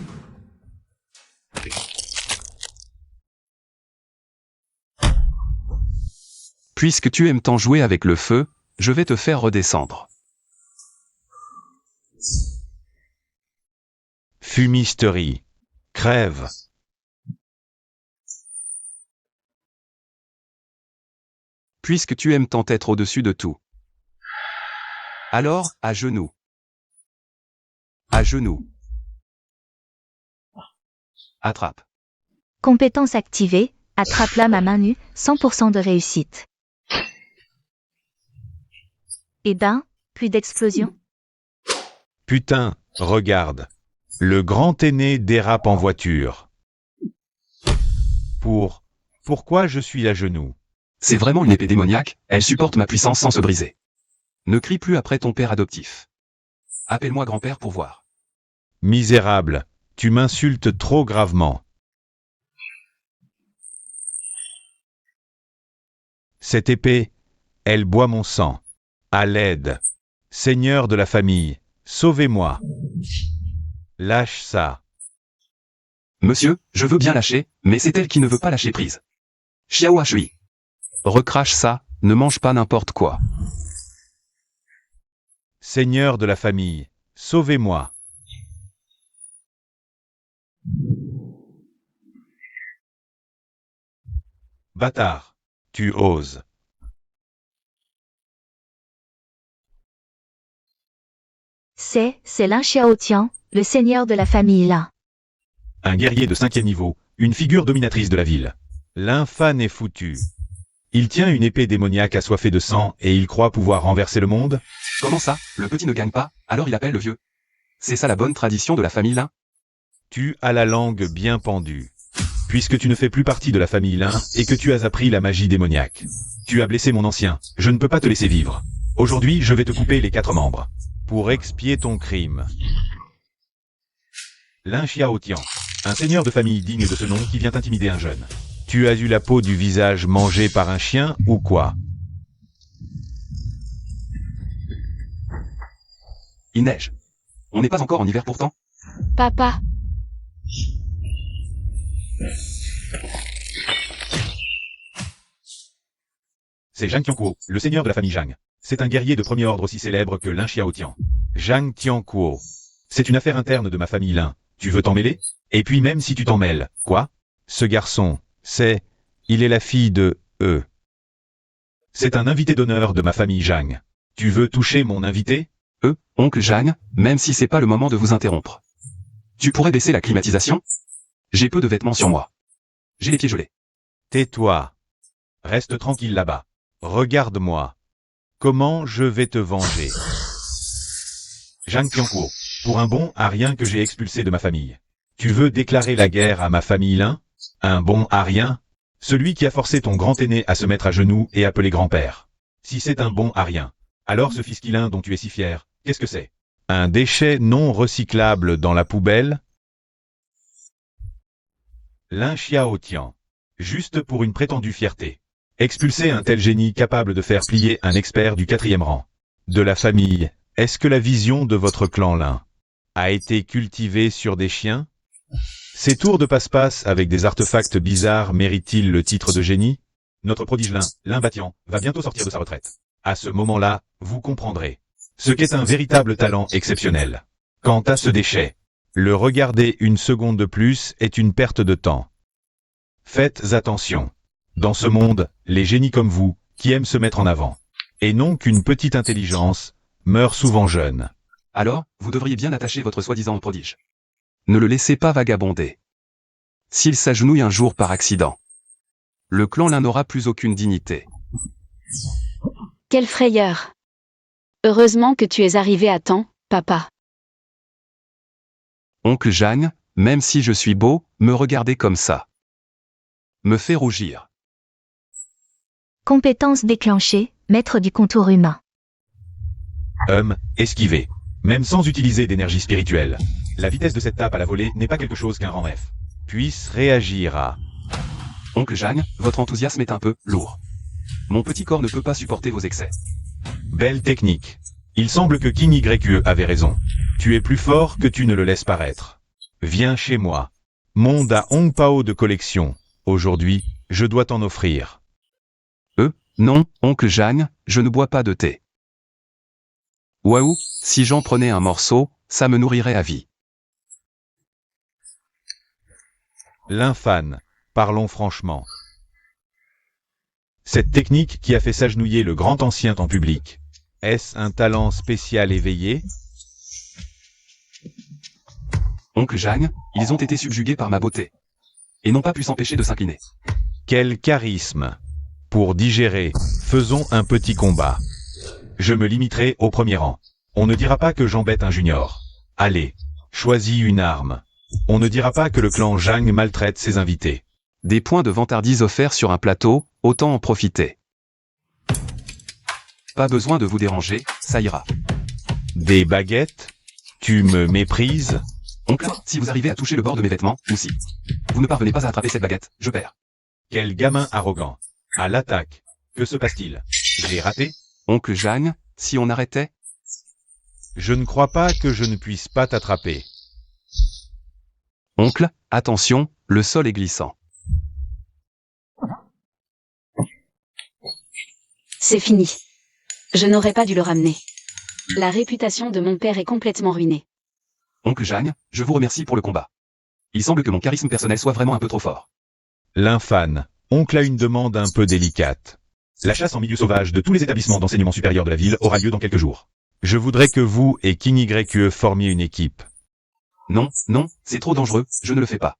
Puisque tu aimes tant jouer avec le feu, je vais te faire redescendre. Fumisterie. Crève. Puisque tu aimes tant être au-dessus de tout. Alors, à genoux. À genoux. Attrape. Compétence activée, attrape l'âme à main nue, 100% de réussite. Eh ben, plus d'explosion. Putain, regarde. Le grand aîné dérape en voiture. Pourquoi je suis à genoux? C'est vraiment une épée démoniaque, elle supporte ma puissance sans se briser. Ne crie plus après ton père adoptif. Appelle-moi grand-père pour voir. Misérable, tu m'insultes trop gravement. Cette épée, elle boit mon sang. À l'aide. Seigneur de la famille, sauvez-moi. Lâche ça. Monsieur, je veux bien lâcher, mais c'est elle qui ne veut pas lâcher prise. Xiao Shui. Recrache ça, ne mange pas n'importe quoi. Seigneur de la famille, sauvez-moi. Bâtard, tu oses. C'est Lin Xiaotian, le seigneur de la famille Lin. Un guerrier de 5e niveau, une figure dominatrice de la ville. L'infâme est foutu. Il tient une épée démoniaque assoiffée de sang et il croit pouvoir renverser le monde? Comment ça, le petit ne gagne pas, alors il appelle le vieux. C'est ça la bonne tradition de la famille Lin? Tu as la langue bien pendue. Puisque tu ne fais plus partie de la famille Lin et que tu as appris la magie démoniaque. Tu as blessé mon ancien, je ne peux pas te laisser vivre. Aujourd'hui, je vais te couper les 4 membres. Pour expier ton crime. Lin Xiaotian. Un seigneur de famille digne de ce nom qui vient intimider un jeune. Tu as eu la peau du visage mangée par un chien ou quoi? Il neige. On n'est pas encore en hiver pourtant. Papa, C'est Zhang Tianquo, le seigneur de la famille Zhang. C'est un guerrier de premier ordre aussi célèbre que Lin Xiaotian. Zhang Tianquo. C'est une affaire interne de ma famille Lin. Tu veux t'en mêler? Et puis même si tu t'en mêles, quoi? Ce garçon, il est la fille de C'est un invité d'honneur de ma famille Zhang. Tu veux toucher mon invité? Oncle Zhang, même si c'est pas le moment de vous interrompre. Tu pourrais baisser la climatisation? J'ai peu de vêtements sur moi. J'ai les pieds gelés. Tais-toi. Reste tranquille là-bas. Regarde-moi. Comment je vais te venger? Zhang Tianquo, pour un bon arien que j'ai expulsé de ma famille. Tu veux déclarer la guerre à ma famille Lin? Un bon arien? Celui qui a forcé ton grand aîné à se mettre à genoux et appeler grand-père. Si c'est un bon arien, alors ce fisquilin dont tu es si fier, qu'est-ce que c'est? Un déchet non recyclable dans la poubelle? Lin Xiaotian. Juste pour une prétendue fierté. Expulser un tel génie capable de faire plier un expert du 4e rang. De la famille, est-ce que la vision de votre clan Lin a été cultivée sur des chiens? Ces tours de passe-passe avec des artefacts bizarres méritent-ils le titre de génie? Notre prodige Lin Batian, va bientôt sortir de sa retraite. À ce moment-là, vous comprendrez ce qu'est un véritable talent exceptionnel. Quant à ce déchet, le regarder une seconde de plus est une perte de temps. Faites attention. Dans ce monde, les génies comme vous, qui aiment se mettre en avant, et non qu'une petite intelligence, meurent souvent jeunes. Alors, vous devriez bien attacher votre soi-disant prodige. Ne le laissez pas vagabonder. S'il s'agenouille un jour par accident, le clan Lin n'aura plus aucune dignité. quelle frayeur. Heureusement que tu es arrivé à temps, papa. Oncle Zhang, même si je suis beau, me regarder comme ça me fait rougir. Compétence déclenchée, maître du contour humain. Esquiver. Même sans utiliser d'énergie spirituelle. La vitesse de cette tape à la volée n'est pas quelque chose qu'un rang F puisse réagir à. Oncle Zhang, votre enthousiasme est un peu lourd. Mon petit corps ne peut pas supporter vos excès. Belle technique. Il semble que King YQE avait raison. Tu es plus fort que tu ne le laisses paraître. Viens chez moi. Monde à Hong Pao de collection. Aujourd'hui, je dois t'en offrir. Non, oncle Zhang, je ne bois pas de thé. Waouh, si j'en prenais un morceau, ça me nourrirait à vie. L'infane. Parlons franchement. Cette technique qui a fait s'agenouiller le grand ancien en public, est-ce un talent spécial éveillé? Oncle Zhang, ils ont été subjugués par ma beauté. Et n'ont pas pu s'empêcher de s'incliner. Quel charisme! Pour digérer, faisons un petit combat. Je me limiterai au premier rang. On ne dira pas que j'embête un junior. Allez, choisis une arme. On ne dira pas que le clan Zhang maltraite ses invités. Des points de vantardise offerts sur un plateau, autant en profiter. Pas besoin de vous déranger, ça ira. Des baguettes? Tu me méprises? Oncle, si vous arrivez à toucher le bord de mes vêtements, ou si vous ne parvenez pas à attraper cette baguette, je perds. Quel gamin arrogant. À l'attaque. Que se passe-t-il? J'ai raté? Oncle Zhang, si on arrêtait? Je ne crois pas que je ne puisse pas t'attraper. Oncle, attention, le sol est glissant. C'est fini. Je n'aurais pas dû le ramener. La réputation de mon père est complètement ruinée. Oncle Zhang, je vous remercie pour le combat. Il semble que mon charisme personnel soit vraiment un peu trop fort. L'infane. Oncle a une demande un peu délicate. La chasse en milieu sauvage de tous les établissements d'enseignement supérieur de la ville aura lieu dans quelques jours. Je voudrais que vous et King YQE formiez une équipe. Non, c'est trop dangereux, je ne le fais pas.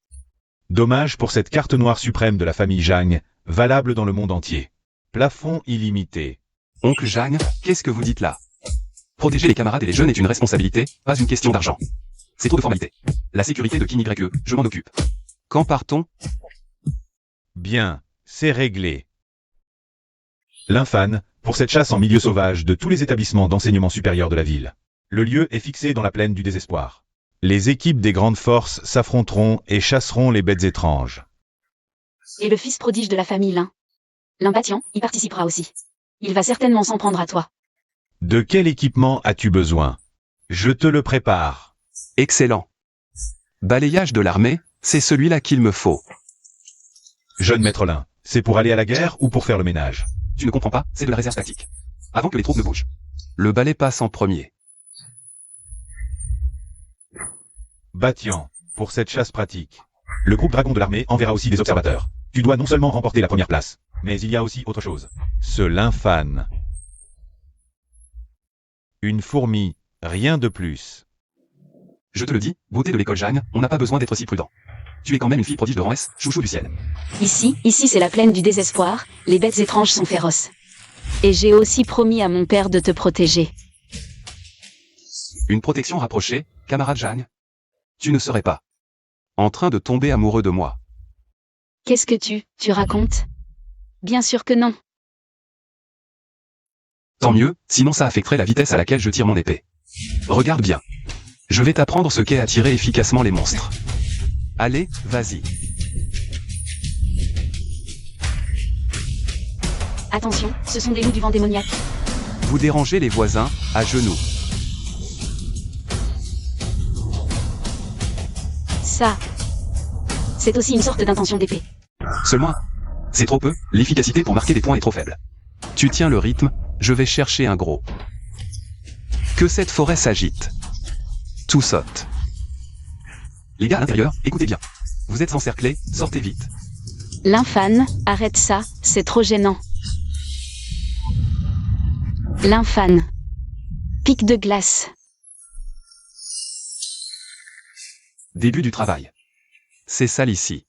Dommage pour cette carte noire suprême de la famille Zhang, valable dans le monde entier. Plafond illimité. Oncle Zhang, qu'est-ce que vous dites là? Protéger les camarades et les jeunes est une responsabilité, pas une question d'argent. C'est trop de formalités. La sécurité de King YQE, je m'en occupe. Quand part-on? Bien, c'est réglé. L'infane, pour cette chasse en milieu sauvage de tous les établissements d'enseignement supérieur de la ville. Le lieu est fixé dans la plaine du désespoir. Les équipes des grandes forces s'affronteront et chasseront les bêtes étranges. Et le fils prodige de la famille Lin. L'impatient y participera aussi. Il va certainement s'en prendre à toi. De quel équipement as-tu besoin? Je te le prépare. Excellent. Balayage de l'armée, c'est celui-là qu'il me faut. Jeune maître Lin, c'est pour aller à la guerre ou pour faire le ménage? Tu ne comprends pas, c'est de la réserve tactique. Avant que les troupes ne bougent. Le balai passe en premier. Batian, pour cette chasse pratique. Le groupe Dragon de l'armée enverra aussi des observateurs. Tu dois non seulement remporter la première place, mais il y a aussi autre chose. Ce lymphane. Une fourmi, rien de plus. Je te le dis, beauté de l'école Jeanne, on n'a pas besoin d'être si prudent. Tu es quand même une fille prodige de rang S, chouchou du ciel. Ici c'est la plaine du désespoir, les bêtes étranges sont féroces. Et j'ai aussi promis à mon père de te protéger. Une protection rapprochée, camarade Jeanne. Tu ne serais pas en train de tomber amoureux de moi. Qu'est-ce que tu racontes? Bien sûr que non. Tant mieux, sinon ça affecterait la vitesse à laquelle je tire mon épée. Regarde bien. Je vais t'apprendre ce qu'est attirer efficacement les monstres. Allez, vas-y. Attention, ce sont des loups du vent démoniaque. Vous dérangez les voisins, à genoux. Ça, c'est aussi une sorte d'intention d'épée. Seulement, c'est trop peu, l'efficacité pour marquer des points est trop faible. Tu tiens le rythme, je vais chercher un gros. Que cette forêt s'agite. Tout saute. Les gars à l'intérieur, écoutez bien. Vous êtes encerclés, sortez vite. Lymphane, arrête ça, c'est trop gênant. Lymphane. Pic de glace. Début du travail. C'est sale ici.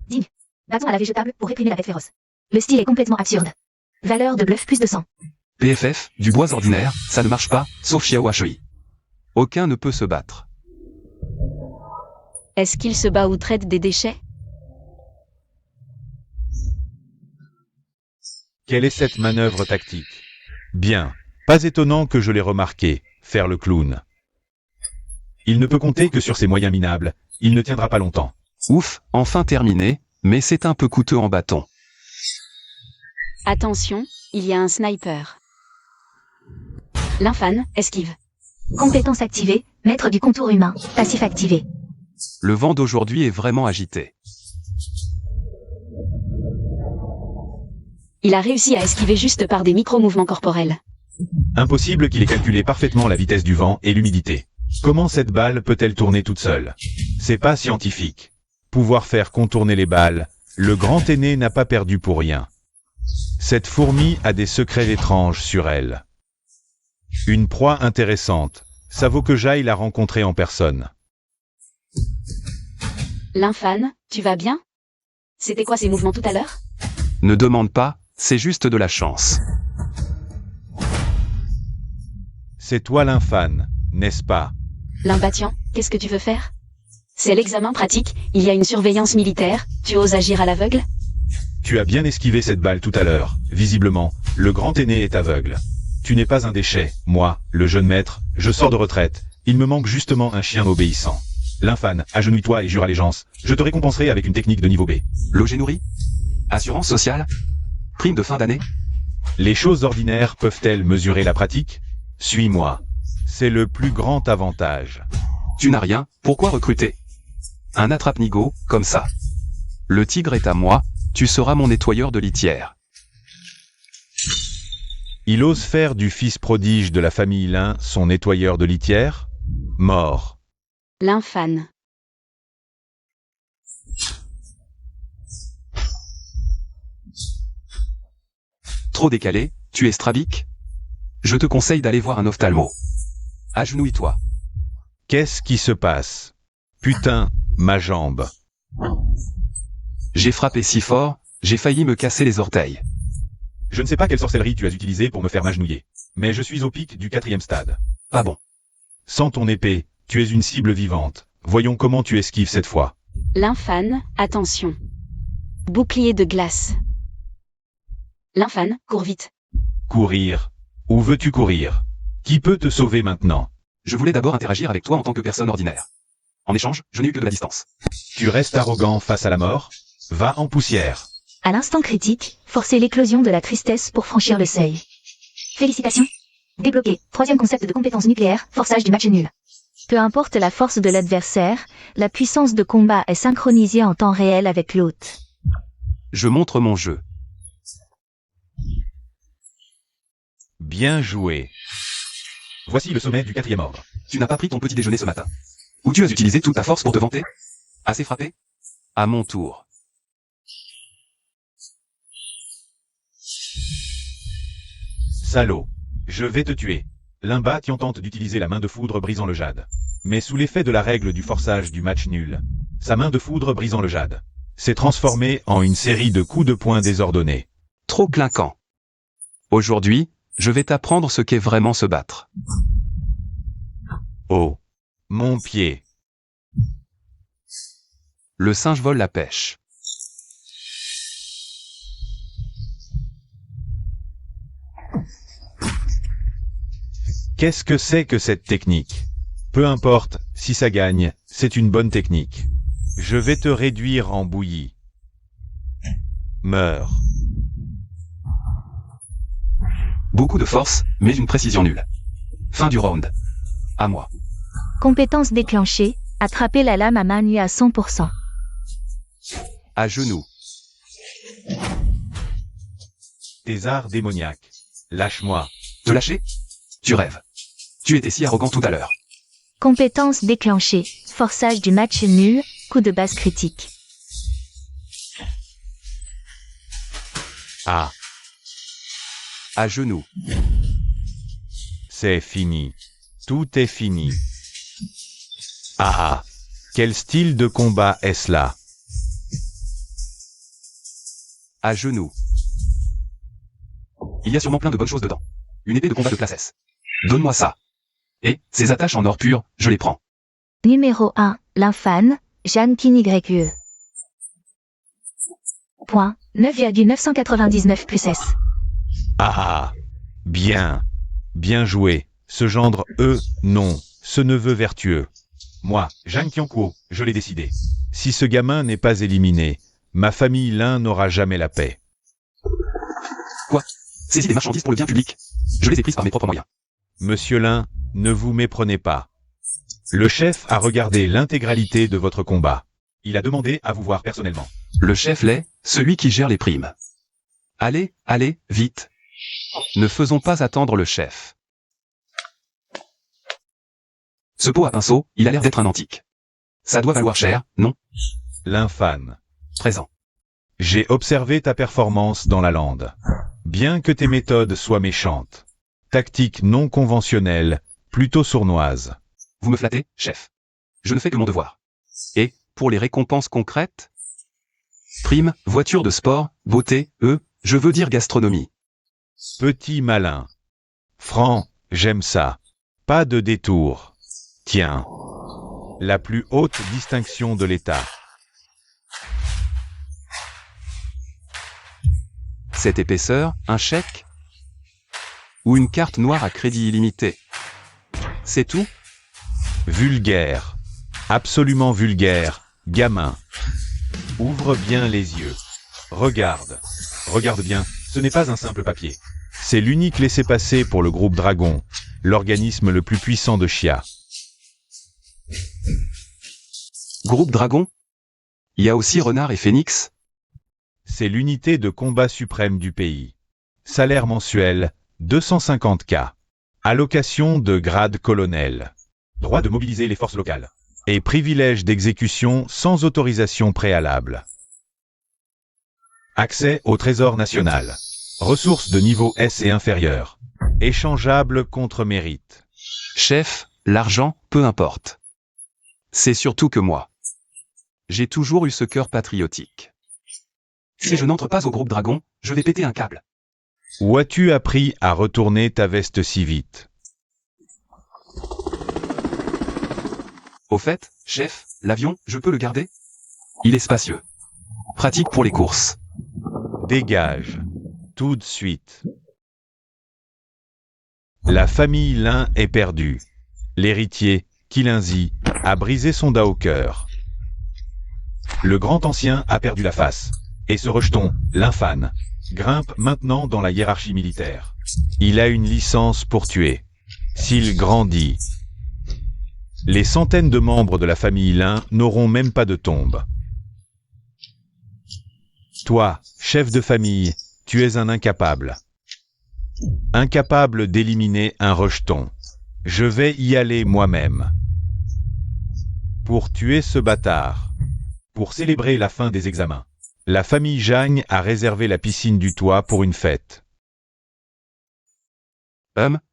Dig. Bâton à la végétable pour réprimer la bête féroce. Le style est complètement absurde. Valeur de bluff plus 200. PFF, du bois ordinaire, ça ne marche pas, sauf Xiao HEI. Aucun ne peut se battre. Est-ce qu'il se bat ou traite des déchets? Quelle est cette manœuvre tactique? Bien. Pas étonnant que je l'ai remarqué, faire le clown. Il ne peut compter que sur ses moyens minables, il ne tiendra pas longtemps. Ouf, enfin terminé, mais c'est un peu coûteux en bâton. Attention, il y a un sniper. Lymphane, esquive. Compétence activée, maître du contour humain, passif activé. Le vent d'aujourd'hui est vraiment agité. Il a réussi à esquiver juste par des micro-mouvements corporels. Impossible qu'il ait calculé parfaitement la vitesse du vent et l'humidité. Comment cette balle peut-elle tourner toute seule? C'est pas scientifique. Pouvoir faire contourner les balles, le grand aîné n'a pas perdu pour rien. Cette fourmi a des secrets étranges sur elle. Une proie intéressante. Ça vaut que j'aille la rencontrer en personne. Lymphane, tu vas bien? C'était quoi ces mouvements tout à l'heure? Ne demande pas, c'est juste de la chance. C'est toi Lymphane, n'est-ce pas? Lymphatian, qu'est-ce que tu veux faire? C'est l'examen pratique, il y a une surveillance militaire, tu oses agir à l'aveugle? Tu as bien esquivé cette balle tout à l'heure. Visiblement, le grand aîné est aveugle. Tu n'es pas un déchet. Moi, le jeune maître, je sors de retraite. Il me manque justement un chien obéissant. Lymphane, agenouille-toi et jure allégeance. Je te récompenserai avec une technique de niveau B. Logé nourri? Assurance sociale? Prime de fin d'année? Les choses ordinaires peuvent-elles mesurer la pratique? Suis-moi. C'est le plus grand avantage. Tu n'as rien, pourquoi recruter? Un attrape-nigo, comme ça. Le tigre est à moi, tu seras mon nettoyeur de litière. Il ose faire du fils prodige de la famille Lin son nettoyeur de litière? Mort. Lymphane. Trop décalé, tu es strabique? Je te conseille d'aller voir un ophtalmo. Agenouille-toi. Qu'est-ce qui se passe? Putain, ma jambe. J'ai frappé si fort, j'ai failli me casser les orteils. Je ne sais pas quelle sorcellerie tu as utilisée pour me faire m'agenouiller, mais je suis au pic du 4e stade. Pas bon. Sans ton épée, tu es une cible vivante. Voyons comment tu esquives cette fois. Lymphane, attention. Bouclier de glace. Lymphane, cours vite. Courir. Où veux-tu courir? Qui peut te sauver maintenant? Je voulais d'abord interagir avec toi en tant que personne ordinaire. En échange, je n'ai eu que de la distance. Tu restes arrogant face à la mort? Va en poussière. À l'instant critique, forcez l'éclosion de la tristesse pour franchir le seuil. Félicitations. Débloqué. 3e concept de compétence nucléaire, forçage du match nul. Peu importe la force de l'adversaire, la puissance de combat est synchronisée en temps réel avec l'hôte. Je montre mon jeu. Bien joué. Voici le sommet du 4e ordre. Tu n'as pas pris ton petit déjeuner ce matin. Ou tu as utilisé toute ta force pour te vanter? Assez frappé? À mon tour. Salaud. Je vais te tuer. Limbathion tente d'utiliser la main de foudre brisant le jade. Mais sous l'effet de la règle du forçage du match nul, sa main de foudre brisant le jade s'est transformée en une série de coups de poing désordonnés. Trop clinquant. Aujourd'hui, je vais t'apprendre ce qu'est vraiment se battre. Oh. Mon pied. Le singe vole la pêche. Qu'est-ce que c'est que cette technique? Peu importe, si ça gagne, c'est une bonne technique. Je vais te réduire en bouillie. Meurs. Beaucoup de force, mais une précision nulle. Fin du round. À moi. Compétence déclenchée, attraper la lame à main nue à 100%. À genoux. Tes arts démoniaques. Lâche-moi. Te lâcher? Tu rêves. Tu étais si arrogant tout à l'heure. Compétence déclenchée, forçage du match nul, coup de base critique. Ah, À genoux. c'est fini. Tout est fini. Ah, quel style de combat est-ce là? À genoux. Il y a sûrement plein de bonnes choses dedans. Une épée de combat de classe S. Donne-moi ça. Et, ces attaches en or pur, je les prends. Numéro 1, l'infane, Jeanne YE. Point, 9,999 plus S. Ah, bien. Bien joué. Ce gendre, non, ce neveu vertueux. Moi, Jeanne Kiankuo, je l'ai décidé. Si ce gamin n'est pas éliminé, ma famille Lin n'aura jamais la paix. Quoi? Saisis des marchandises pour le bien public. Je les ai prises par mes propres moyens. Monsieur Lin, ne vous méprenez pas. Le chef a regardé l'intégralité de votre combat. Il a demandé à vous voir personnellement. Le chef l'est, celui qui gère les primes. Allez, allez, vite. Ne faisons pas attendre le chef. Ce pot à pinceau, il a l'air d'être un antique. Ça doit valoir cher, non? L'infane. Présent. J'ai observé ta performance dans la lande. Bien que tes méthodes soient méchantes. Tactique non conventionnelle, plutôt sournoise. Vous me flattez, chef. Je ne fais que mon devoir. Et, pour les récompenses concrètes? Prime, voiture de sport, beauté, je veux dire gastronomie. Petit malin. Franc, j'aime ça. Pas de détour. Tiens. La plus haute distinction de l'État. Cette épaisseur, un chèque? Ou une carte noire à crédit illimité? C'est tout? Vulgaire. Absolument vulgaire. Gamin. Ouvre bien les yeux. Regarde. Regarde bien, ce n'est pas un simple papier. C'est l'unique laissez-passer pour le groupe Dragon, l'organisme le plus puissant de Chia. Groupe Dragon? Il y a aussi Renard et Phénix? C'est l'unité de combat suprême du pays. Salaire mensuel, 250K. Allocation de grade colonel. Droit de mobiliser les forces locales. Et privilège d'exécution sans autorisation préalable. Accès au trésor national. Ressources de niveau S et inférieur. Échangeable contre mérite. Chef, l'argent, peu importe. C'est surtout que moi. J'ai toujours eu ce cœur patriotique. Si je n'entre pas au groupe Dragon, je vais péter un câble. Où as-tu appris à retourner ta veste si vite? Au fait, chef, l'avion, je peux le garder? Il est spacieux. Pratique pour les courses. Dégage. Tout de suite. La famille Lin est perdue. L'héritier, Kilinzi, a brisé son dà au cœur. Le grand ancien a perdu la face. Et ce rejeton, l'infâne, grimpe maintenant dans la hiérarchie militaire. Il a une licence pour tuer. S'il grandit, les centaines de membres de la famille Lin n'auront même pas de tombe. Toi, chef de famille, tu es un incapable. Incapable d'éliminer un rejeton. Je vais y aller moi-même. Pour tuer ce bâtard. Pour célébrer la fin des examens. La famille Jagne a réservé la piscine du toit pour une fête.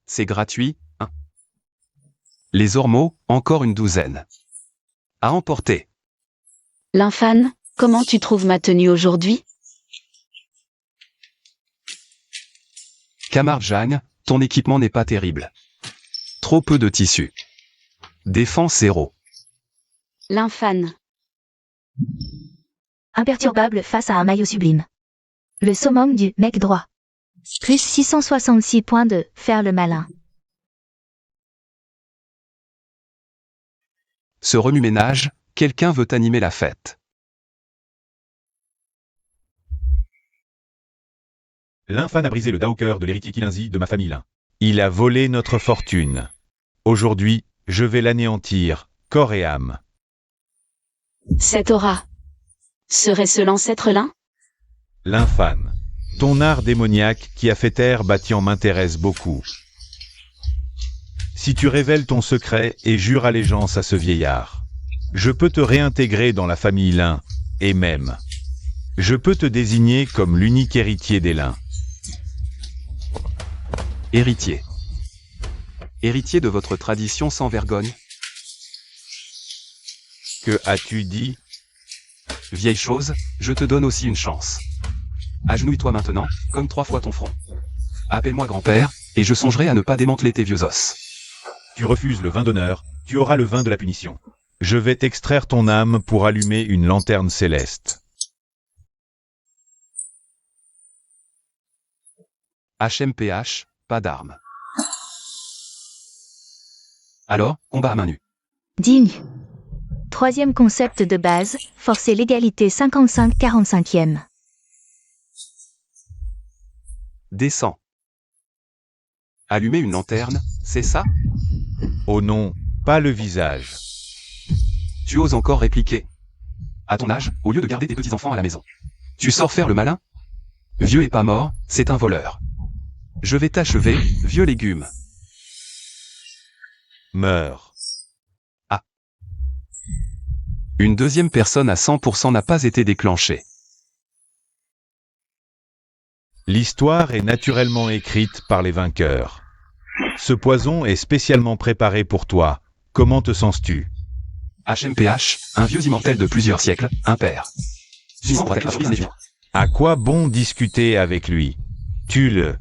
C'est gratuit, hein. Les ormeaux, encore une douzaine. À emporter. L'infâne, comment tu trouves ma tenue aujourd'hui? Camarade Jagne, ton équipement n'est pas terrible. Trop peu de tissu. Défense 0. L'infâne. Imperturbable face à un maillot sublime. Le summum du mec droit. Plus 666 points de faire le malin. Ce remue-ménage, quelqu'un veut animer la fête. L'infâne a brisé le dà au cœur de l'héritier Kilinzi de ma famille Lin. Il a volé notre fortune. Aujourd'hui, je vais l'anéantir, corps et âme. Cette aura. Serait-ce l'ancêtre Lin? L'infâne. Ton art démoniaque qui a fait taire Batian m'intéresse beaucoup. Si tu révèles ton secret et jures allégeance à ce vieillard, je peux te réintégrer dans la famille Lin, et même, je peux te désigner comme l'unique héritier des Lin. Héritier. Héritier de votre tradition sans vergogne. Que as-tu dit? Vieille chose, je te donne aussi une chance. Agenouille-toi maintenant, comme 3 fois ton front. Appelle-moi grand-père, et je songerai à ne pas démanteler tes vieux os. Tu refuses le vin d'honneur, tu auras le vin de la punition. Je vais t'extraire ton âme pour allumer une lanterne céleste. HMPH, pas d'armes. Alors, combat à main nue. Digne. Troisième concept de base, forcer l'égalité 55-45e. Descends. Allumer une lanterne, c'est ça? Oh non, pas le visage. Tu oses encore répliquer. À ton âge, au lieu de garder tes petits-enfants à la maison, tu sors faire le malin? Vieux et pas mort, c'est un voleur. Je vais t'achever, vieux légume. Meurs. Ah. Une deuxième personne à 100% n'a pas été déclenchée. L'histoire est naturellement écrite par les vainqueurs. Ce poison est spécialement préparé pour toi. Comment te sens-tu? HMPH, un vieux immortel de plusieurs siècles, impair. À quoi bon discuter avec lui? Tue-le.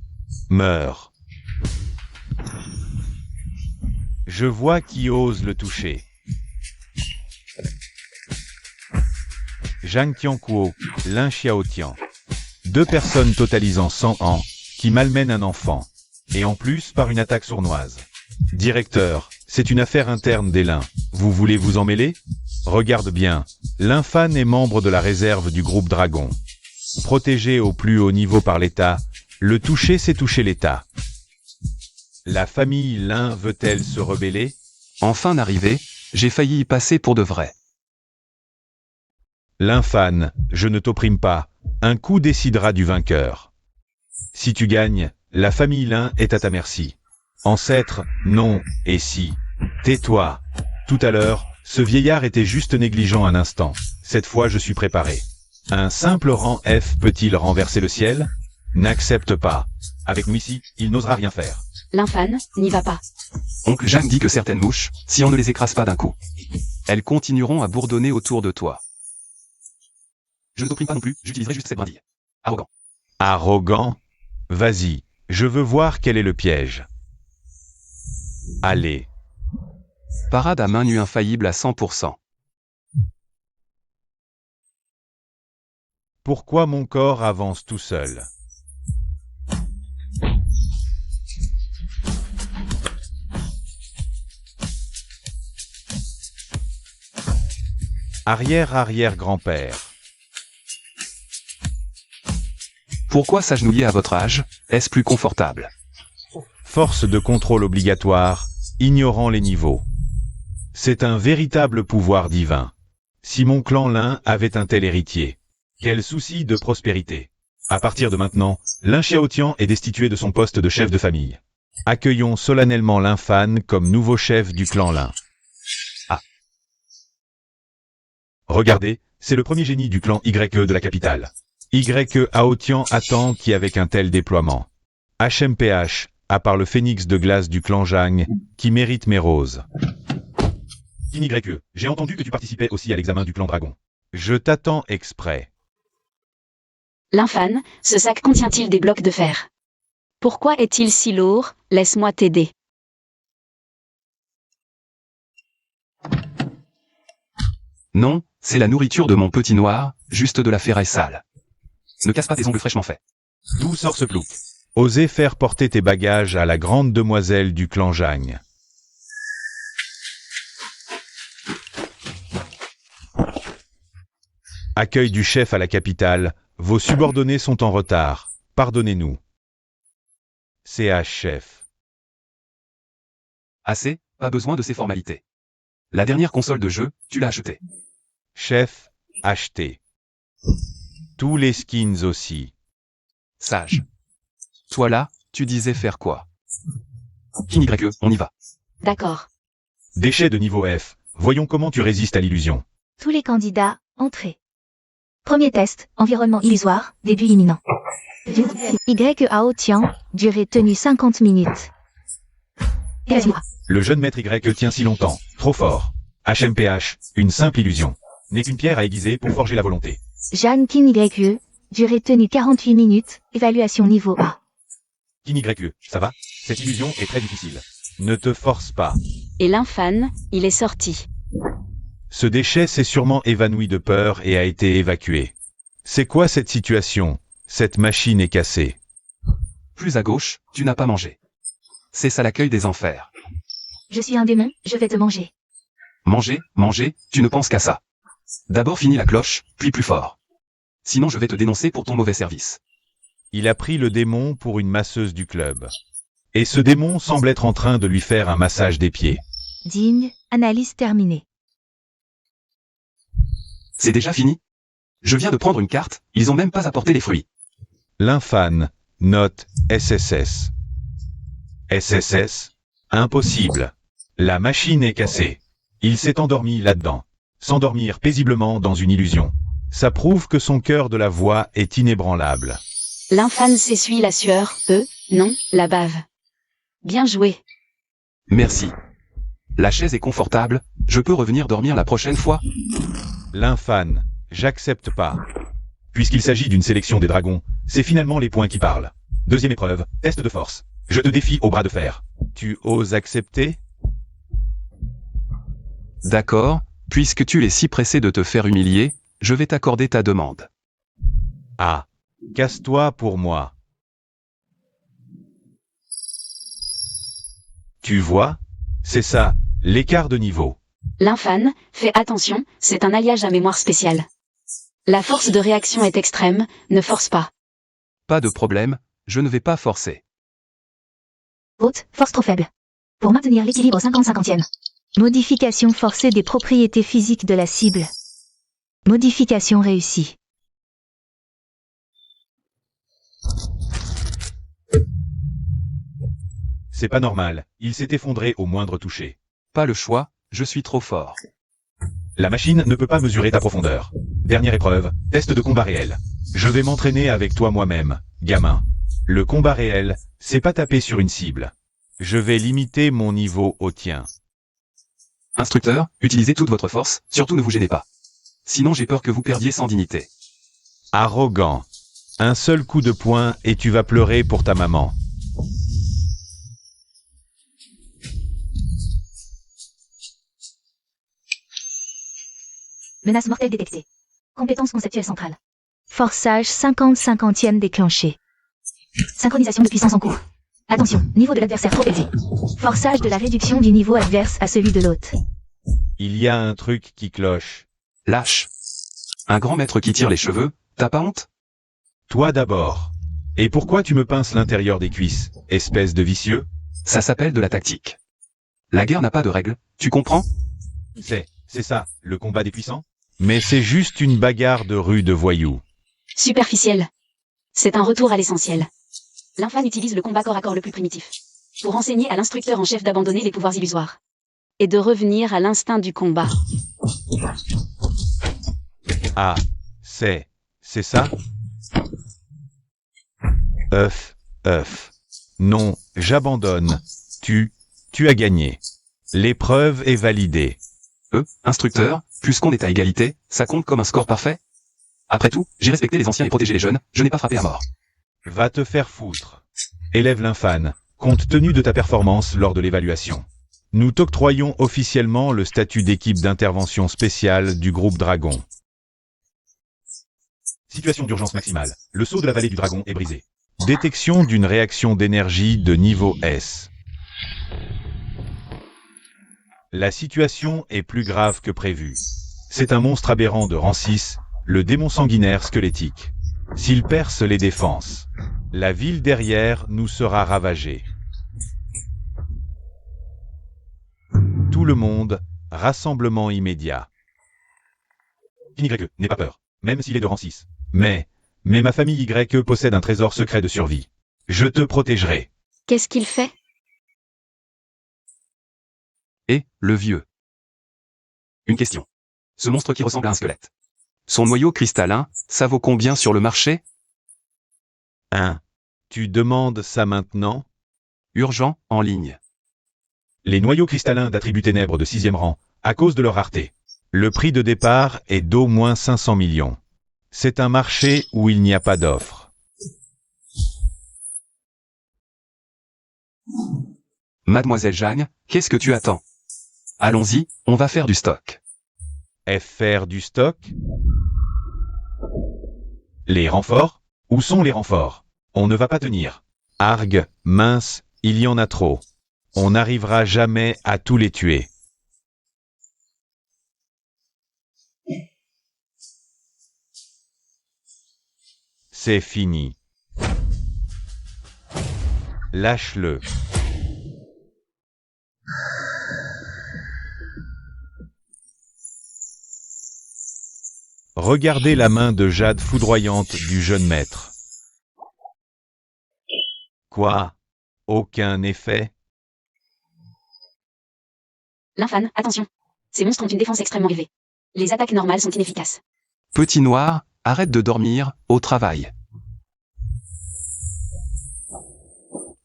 Meurs. Je vois qui ose le toucher. Zhang Tiankuo, Lin Xiaotian. 2 personnes totalisant 100 ans, qui malmènent un enfant. Et en plus par une attaque sournoise. Directeur, c'est une affaire interne des Lin. Vous voulez vous en mêler? Regarde bien. L'infâne est membre de la réserve du groupe Dragon. Protégé au plus haut niveau par l'État, le toucher c'est toucher l'État. La famille Lin veut-elle se rebeller? Enfin arrivé, j'ai failli y passer pour de vrai. L'infâne, je ne t'opprime pas. Un coup décidera du vainqueur. Si tu gagnes, la famille Lin est à ta merci. Ancêtre, non, et si. Tais-toi. Tout à l'heure, ce vieillard était juste négligent un instant. Cette fois je suis préparé. Un simple rang F peut-il renverser le ciel? N'accepte pas. Avec nous ici, il n'osera rien faire. L'infâne, n'y va pas. Oncle Jacques dit que certaines mouches, si on ne les écrase pas d'un coup, elles continueront à bourdonner autour de toi. Je ne t'opprime pas non plus, j'utiliserai juste cette brindille. Arrogant. Arrogant? Vas-y, je veux voir quel est le piège. Allez. Parade à main nue infaillible à 100%. Pourquoi mon corps avance tout seul? Arrière-arrière-grand-père. Pourquoi s'agenouiller à votre âge? Est-ce plus confortable? Force de contrôle obligatoire, ignorant les niveaux. C'est un véritable pouvoir divin. Si mon clan Lin avait un tel héritier. Quel souci de prospérité. À partir de maintenant, Lin Xiaotian est destitué de son poste de chef de famille. Accueillons solennellement Lin Fan comme nouveau chef du clan Lin. Ah. Regardez, c'est le premier génie du clan YE de la capitale. YE Aotian attend qui avec un tel déploiement. HMPH, à part le phénix de glace du clan Zhang, qui mérite mes roses. YE, j'ai entendu que tu participais aussi à l'examen du clan Dragon. Je t'attends exprès. L'infane, ce sac contient-il des blocs de fer? Pourquoi est-il si lourd? Laisse-moi t'aider. Non, c'est la nourriture de mon petit noir, juste de la ferraille sale. Ne casse pas tes ongles fraîchement faits. D'où sort ce plouc? Osez faire porter tes bagages à la grande demoiselle du clan Zhang. Accueil du chef à la capitale, vos subordonnés sont en retard, pardonnez-nous. CH chef. Assez, pas besoin de ces formalités. La dernière console de jeu, tu l'as achetée. Chef, acheté. Tous les skins aussi. Sage. Toi là, tu disais faire quoi? King YE, on y va. D'accord. Déchets de niveau F, voyons comment tu résistes à l'illusion. Tous les candidats, entrée. Premier test, environnement illusoire, début imminent. YEAO Tian, durée tenue 50 minutes. Le jeune maître Y tient si longtemps, trop fort. HMPH, une simple illusion. N'est qu'une pierre à aiguiser pour forger la volonté. Jeanne King YE, durée tenue 48 minutes, évaluation niveau A. King YE, ça va? Cette illusion est très difficile. Ne te force pas. Et l'infane, il est sorti. Ce déchet s'est sûrement évanoui de peur et a été évacué. C'est quoi cette situation? Cette machine est cassée. Plus à gauche, tu n'as pas mangé. C'est ça l'accueil des enfers. Je suis un démon, je vais te manger. Manger, manger, tu ne penses qu'à ça. D'abord finis la cloche, puis plus fort. Sinon je vais te dénoncer pour ton mauvais service. Il a pris le démon pour une masseuse du club. Et ce démon semble être en train de lui faire un massage des pieds. Digne, analyse terminée. C'est déjà fini? Je viens de prendre une carte, ils ont même pas apporté les fruits. L'infane, note SSS. SSS? Impossible. La machine est cassée. Il s'est endormi là-dedans. S'endormir paisiblement dans une illusion. Ça prouve que son cœur de la voix est inébranlable. L'infane s'essuie la sueur, non, la bave. Bien joué. Merci. La chaise est confortable, je peux revenir dormir la prochaine fois? L'infane, j'accepte pas. Puisqu'il s'agit d'une sélection des dragons, c'est finalement les points qui parlent. Deuxième épreuve, test de force. Je te défie au bras de fer. Tu oses accepter? D'accord, puisque tu es si pressé de te faire humilier, je vais t'accorder ta demande. Ah, casse-toi pour moi. Tu vois? C'est ça, l'écart de niveau. L'infane, fais attention, c'est un alliage à mémoire spéciale. La force de réaction est extrême, ne force pas. Pas de problème, je ne vais pas forcer. Haute, force trop faible. Pour maintenir l'équilibre 50-50e. Modification forcée des propriétés physiques de la cible. Modification réussie. C'est pas normal, il s'est effondré au moindre toucher. Pas le choix, je suis trop fort. La machine ne peut pas mesurer ta profondeur. Dernière épreuve, test de combat réel. Je vais m'entraîner avec toi moi-même, gamin. Le combat réel, c'est pas taper sur une cible. Je vais limiter mon niveau au tien. Instructeur, utilisez toute votre force, surtout ne vous gênez pas. Sinon j'ai peur que vous perdiez sans dignité. Arrogant. Un seul coup de poing et tu vas pleurer pour ta maman. Menace mortelle détectée. Compétence conceptuelle centrale. Forçage 50-50e déclenché. Synchronisation de puissance en cours. Attention, niveau de l'adversaire trop élevé. Forçage de la réduction du niveau adverse à celui de l'hôte. Il y a un truc qui cloche. Lâche. Un grand maître qui tire les cheveux, t'as pas honte? Toi d'abord. Et pourquoi tu me pinces l'intérieur des cuisses, espèce de vicieux? Ça s'appelle de la tactique. La guerre n'a pas de règles, tu comprends? C'est ça, le combat des puissants? Mais c'est juste une bagarre de rue de voyous. Superficiel. C'est un retour à l'essentiel. L'infâme utilise le combat corps à corps le plus primitif. Pour enseigner à l'instructeur en chef d'abandonner les pouvoirs illusoires. Et de revenir à l'instinct du combat. Ah, c'est ça? Non, j'abandonne. Tu as gagné. L'épreuve est validée. Instructeur, puisqu'on est à égalité, ça compte comme un score parfait? Après tout, j'ai respecté les anciens et protégé les jeunes, je n'ai pas frappé à mort. Va te faire foutre. Élève l'infâme, compte tenu de ta performance lors de l'évaluation. Nous t'octroyons officiellement le statut d'équipe d'intervention spéciale du groupe Dragon. Situation d'urgence maximale. Le sceau de la vallée du dragon est brisé. Détection d'une réaction d'énergie de niveau S. La situation est plus grave que prévu. C'est un monstre aberrant de rang 6, le démon sanguinaire squelettique. S'il perce les défenses, la ville derrière nous sera ravagée. Tout le monde, rassemblement immédiat. YE, n'aie pas peur, même s'il est de rang 6. Mais ma famille YE possède un trésor secret de survie. Je te protégerai. Qu'est-ce qu'il fait? Et, le vieux. Une question. Ce monstre qui ressemble à un squelette. Son noyau cristallin, ça vaut combien sur le marché? Tu demandes ça maintenant? Urgent, en ligne. Les noyaux cristallins d'attributs ténèbres de 6e rang, à cause de leur rareté. Le prix de départ est d'au moins 500 millions. C'est un marché où il n'y a pas d'offre. Mademoiselle Jeanne, qu'est-ce que tu attends? Allons-y, on va faire du stock. Faire du stock? Les renforts? Où sont les renforts? On ne va pas tenir. Argue, mince, il y en a trop. On n'arrivera jamais à tous les tuer. C'est fini. Lâche-le. Regardez la main de jade foudroyante du jeune maître. Quoi? Aucun effet? L'infâme, attention. Ces monstres ont une défense extrêmement élevée. Les attaques normales sont inefficaces. Petit noir, arrête de dormir, au travail.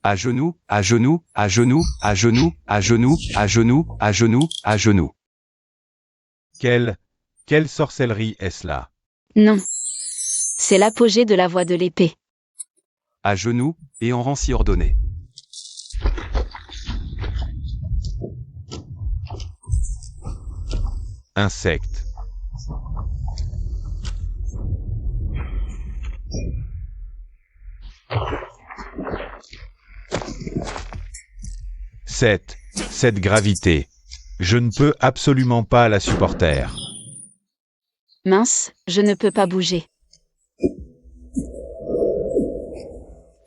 À genoux, à genoux, à genoux, à genoux, à genoux, à genoux, à genoux, à genoux. Quelle sorcellerie est-ce là? Non. C'est l'apogée de la voie de l'épée. À genoux, et en rang si ordonné. Insecte. Cette gravité. Je ne peux absolument pas la supporter. Mince, je ne peux pas bouger.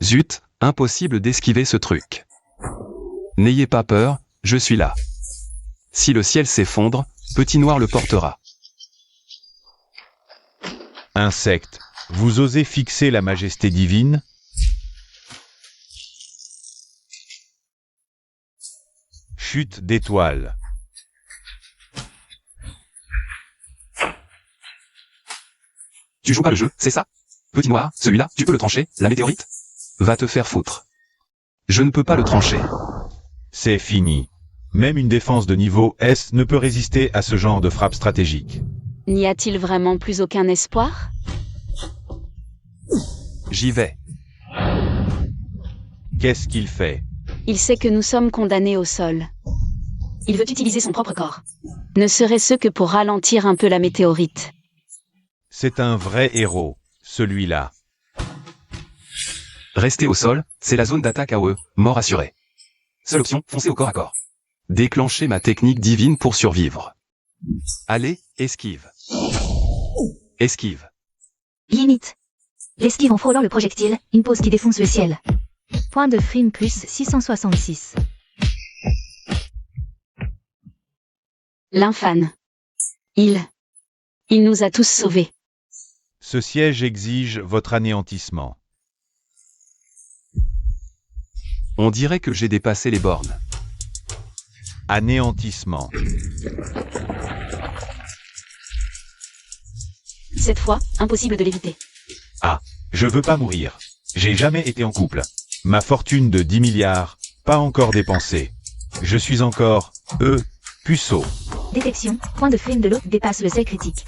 Zut, impossible d'esquiver ce truc. N'ayez pas peur, je suis là. Si le ciel s'effondre, Petit Noir le portera. Insecte, vous osez fixer la majesté divine? Chute d'étoiles. Tu joues pas le jeu, c'est ça? Petit Noir, celui-là, tu peux le trancher, la météorite? Va te faire foutre. Je ne peux pas le trancher. C'est fini. Même une défense de niveau S ne peut résister à ce genre de frappe stratégique. N'y a-t-il vraiment plus aucun espoir? J'y vais. Qu'est-ce qu'il fait? Il sait que nous sommes condamnés au sol. Il veut utiliser son propre corps. Ne serait-ce que pour ralentir un peu la météorite. C'est un vrai héros, celui-là. Rester au sol, c'est la zone d'attaque AOE, mort assurée. Seule option, foncer au corps à corps. Déclencher ma technique divine pour survivre. Allez, esquive. Esquive. Limite. L'esquive en frôlant le projectile, une pause qui défonce le ciel. Point de frime plus 666. L'infâne. Il nous a tous sauvés. Ce siège exige votre anéantissement. On dirait que j'ai dépassé les bornes. Anéantissement. Cette fois, impossible de l'éviter. Ah, je veux pas mourir. J'ai jamais été en couple. Ma fortune de 10 milliards, pas encore dépensée. Je suis encore, puceau. Détection, point de frame de l'autre dépasse le seuil critique.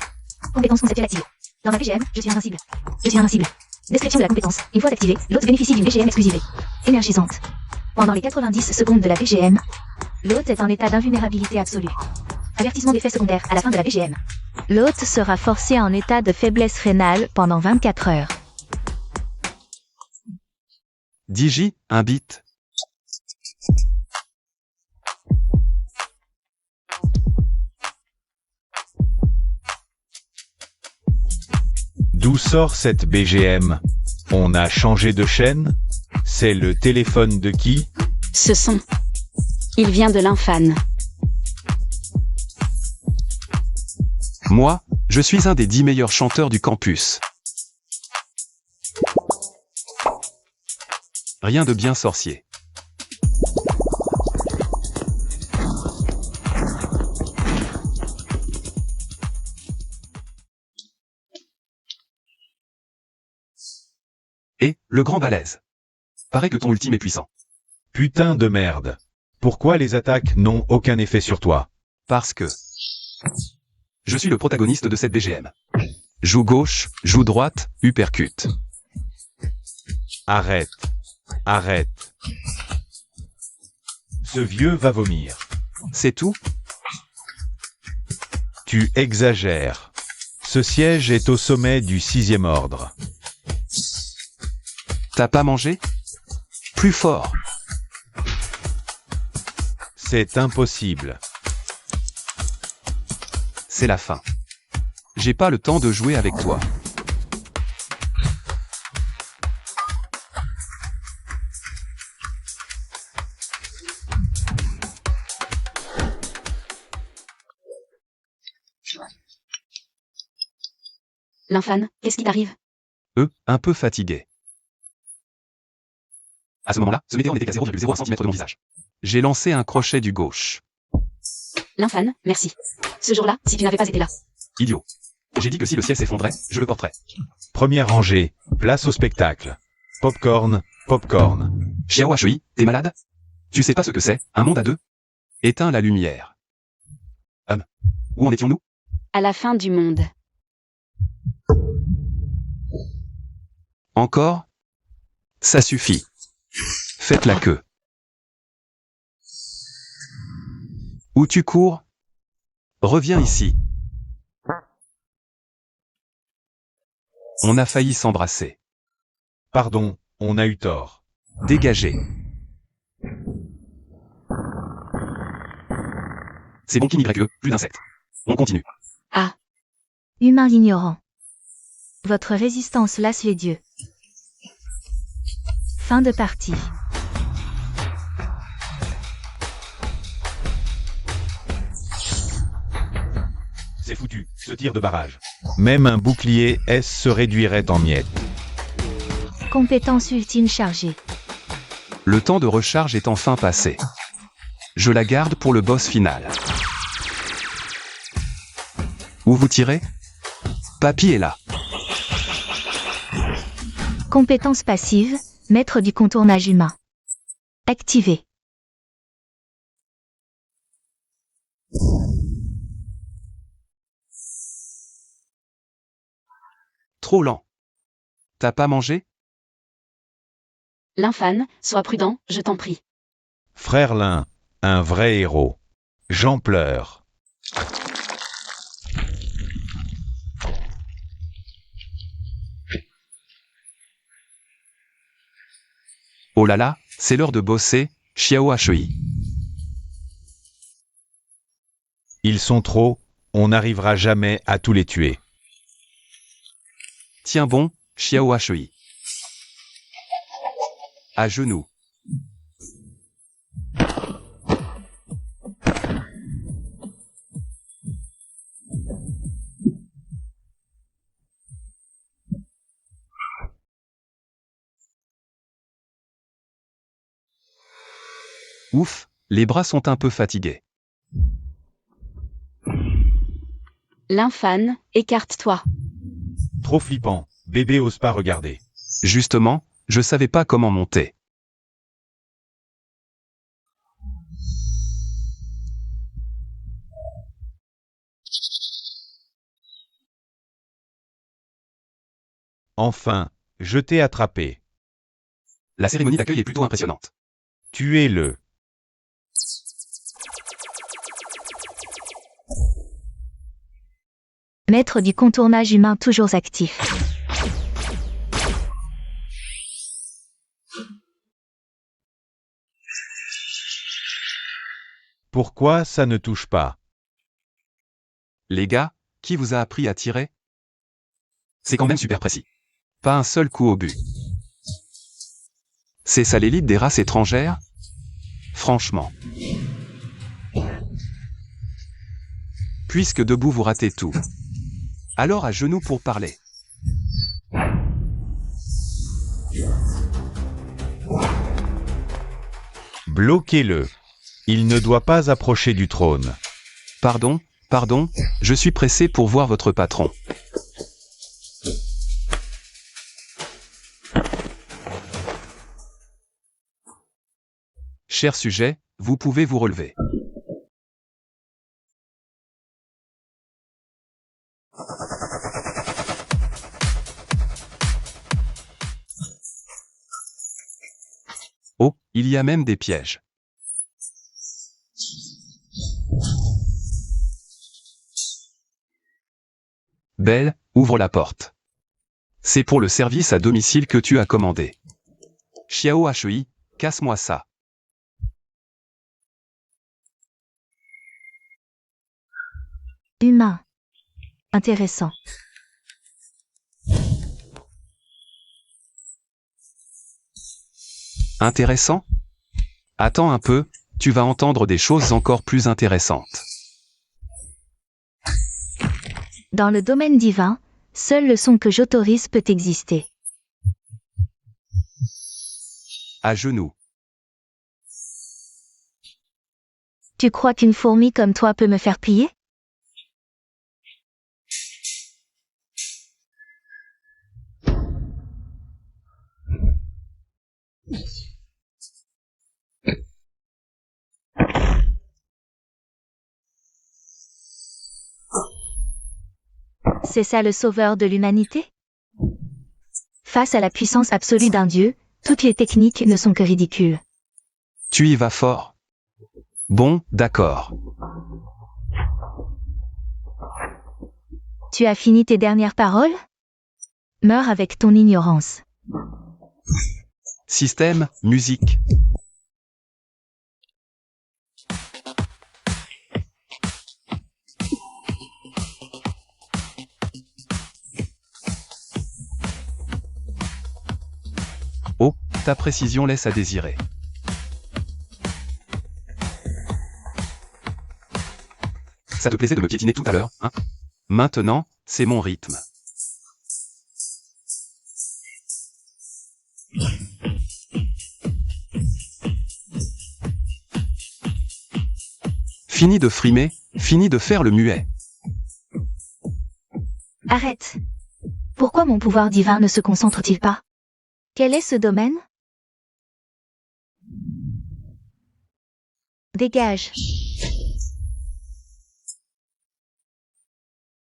Compétence conceptuelle activée. Dans ma BGM, je suis invincible. Je suis invincible. Description de la compétence. Une fois activée, l'hôte bénéficie d'une BGM exclusive. Énergisante. Pendant les 90 secondes de la BGM, l'hôte est en état d'invulnérabilité absolue. Avertissement d'effet secondaire à la fin de la BGM. L'hôte sera forcé en état de faiblesse rénale pendant 24 heures. Digi, un bit. D'où sort cette BGM? On a changé de chaîne? C'est le téléphone de qui? Ce son. Il vient de l'infâne. Moi, je suis un des 10 meilleurs chanteurs du campus. Rien de bien sorcier. Et, le grand balèze. Paraît que ton ultime est puissant. Putain de merde. Pourquoi les attaques n'ont aucun effet sur toi? Parce que... je suis le protagoniste de cette BGM. Joue gauche, joue droite, uppercut. Arrête. Arrête. Ce vieux va vomir. C'est tout? Tu exagères. Ce siège est au sommet du 6e ordre. T'as pas mangé? Plus fort. C'est impossible. C'est la fin. J'ai pas le temps de jouer avec toi. L'infâne, qu'est-ce qui t'arrive? Un peu fatigué. À ce moment-là, ce météore n'était qu'à 0,01 cm de mon visage. J'ai lancé un crochet du gauche. L'infâne, merci. Ce jour-là, si tu n'avais pas été là. Idiot. J'ai dit que si le ciel s'effondrait, je le porterais. Première rangée, place au spectacle. Popcorn, popcorn. Xiao Hui, t'es malade? Tu sais pas ce que c'est, un monde à deux? Éteins la lumière. Où en étions-nous? À la fin du monde. Encore? Ça suffit. Faites la queue. Où tu cours? Reviens ici. On a failli s'embrasser. Pardon, on a eu tort. Dégagez. C'est bon qui YE, plus d'insectes. On continue. Ah, Humain ignorant. Votre résistance lasse les dieux. Fin de partie. C'est foutu, ce tir de barrage. Même un bouclier S se réduirait en miettes. Compétence ultime chargée. Le temps de recharge est enfin passé. Je la garde pour le boss final. Où vous tirez? Papy est là. Compétence passive, maître du contournage humain. Activé. Trop lent. T'as pas mangé? l'infâne, sois prudent, je t'en prie. Frère Lin, un vrai héros. J'en pleure. Oh là là, c'est l'heure de bosser, Xiao Hui. Ils sont trop, On n'arrivera jamais à tous les tuer. Tiens bon, Xiao Hui. À genoux. Ouf, les bras sont un peu fatigués. L'infâne, écarte-toi. Trop flippant, bébé ose pas regarder. Justement, je savais pas comment monter. Enfin, je t'ai attrapé. La cérémonie d'accueil est plutôt impressionnante. Tuez-le. Maître du contournage humain toujours actif. Pourquoi ça ne touche pas? Les gars, qui vous a appris à tirer? C'est quand même super précis. Pas un seul coup au but. C'est ça l'élite des races étrangères? Franchement. Puisque debout vous ratez tout. Alors à genoux pour parler. Bloquez-le. Il ne doit pas approcher du trône. Pardon, je suis pressé pour voir votre patron. Cher sujet, vous pouvez vous relever. Oh, il y a même des pièges. Belle, ouvre la porte. C'est pour le service à domicile que tu as commandé. Xiao Hui, casse-moi ça. Humain. Intéressant. Intéressant? Attends un peu, tu vas entendre des choses encore plus intéressantes. Dans le domaine divin, seul le son que j'autorise peut exister. À genoux. Tu crois qu'une fourmi comme toi peut me faire plier? C'est ça le sauveur de l'humanité? Face à la puissance absolue d'un dieu, toutes les techniques ne sont que ridicules. Tu y vas fort. Bon, d'accord. Tu as fini tes dernières paroles? Meurs avec ton ignorance. Système, musique. Oh, ta précision laisse à désirer. Ça te plaisait de me piétiner tout à l'heure, hein? Maintenant, c'est mon rythme. Fini de frimer, fini de faire le muet. Arrête. Pourquoi mon pouvoir divin ne se concentre-t-il pas? Quel est ce domaine? Dégage.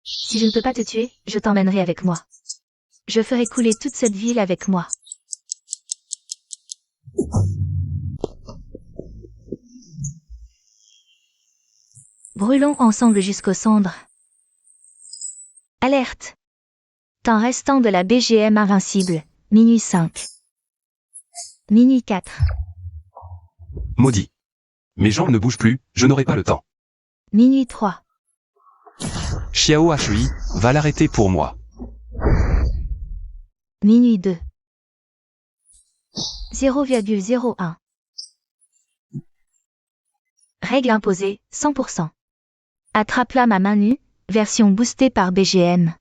Si je ne peux pas te tuer, je t'emmènerai avec moi. Je ferai couler toute cette ville avec moi. Brûlons ensemble jusqu'aux cendres. Alerte. Temps restant de la BGM invincible. Minuit 5. Minuit 4. Maudit. Mes jambes ne bougent plus, je n'aurai pas le temps. Minuit 3. Xiao Hui, va l'arrêter pour moi. Minuit 2. 0,01. Règle imposée, 100%. Attrape-la à main nue, version boostée par BGM.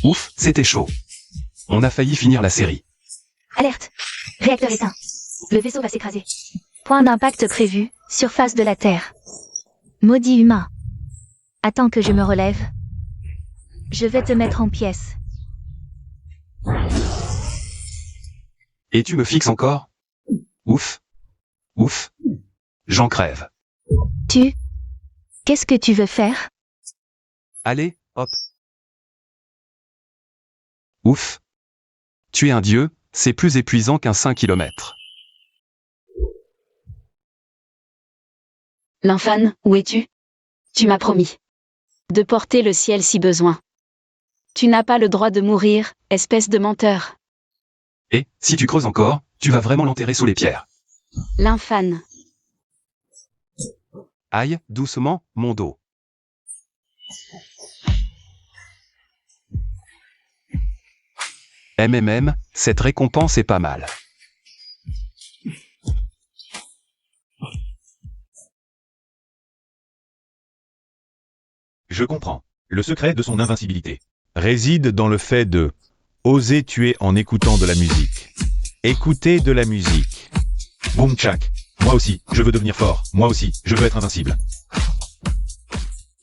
Ouf, c'était chaud. On a failli finir la série. Alerte. Réacteur éteint. Le vaisseau va s'écraser. Point d'impact prévu, surface de la Terre. Maudit humain. Attends que je me relève. Je vais te mettre en pièces. Et tu me fixes encore? Ouf. Ouf. J'en crève. Qu'est-ce que tu veux faire? Allez, hop. Ouf. Tu es un dieu, c'est plus épuisant qu'un 5 km. L'infâne, où es-tu? Tu m'as promis de porter le ciel si besoin. Tu n'as pas le droit de mourir, espèce de menteur. Et, si tu creuses encore, tu vas vraiment l'enterrer sous les pierres. L'infâne. Aïe, doucement, mon dos. Cette récompense est pas mal. Je comprends. Le secret de son invincibilité réside dans le fait de oser tuer en écoutant de la musique. Écouter de la musique. Boum tchak. Moi aussi, je veux devenir fort. Moi aussi, je veux être invincible.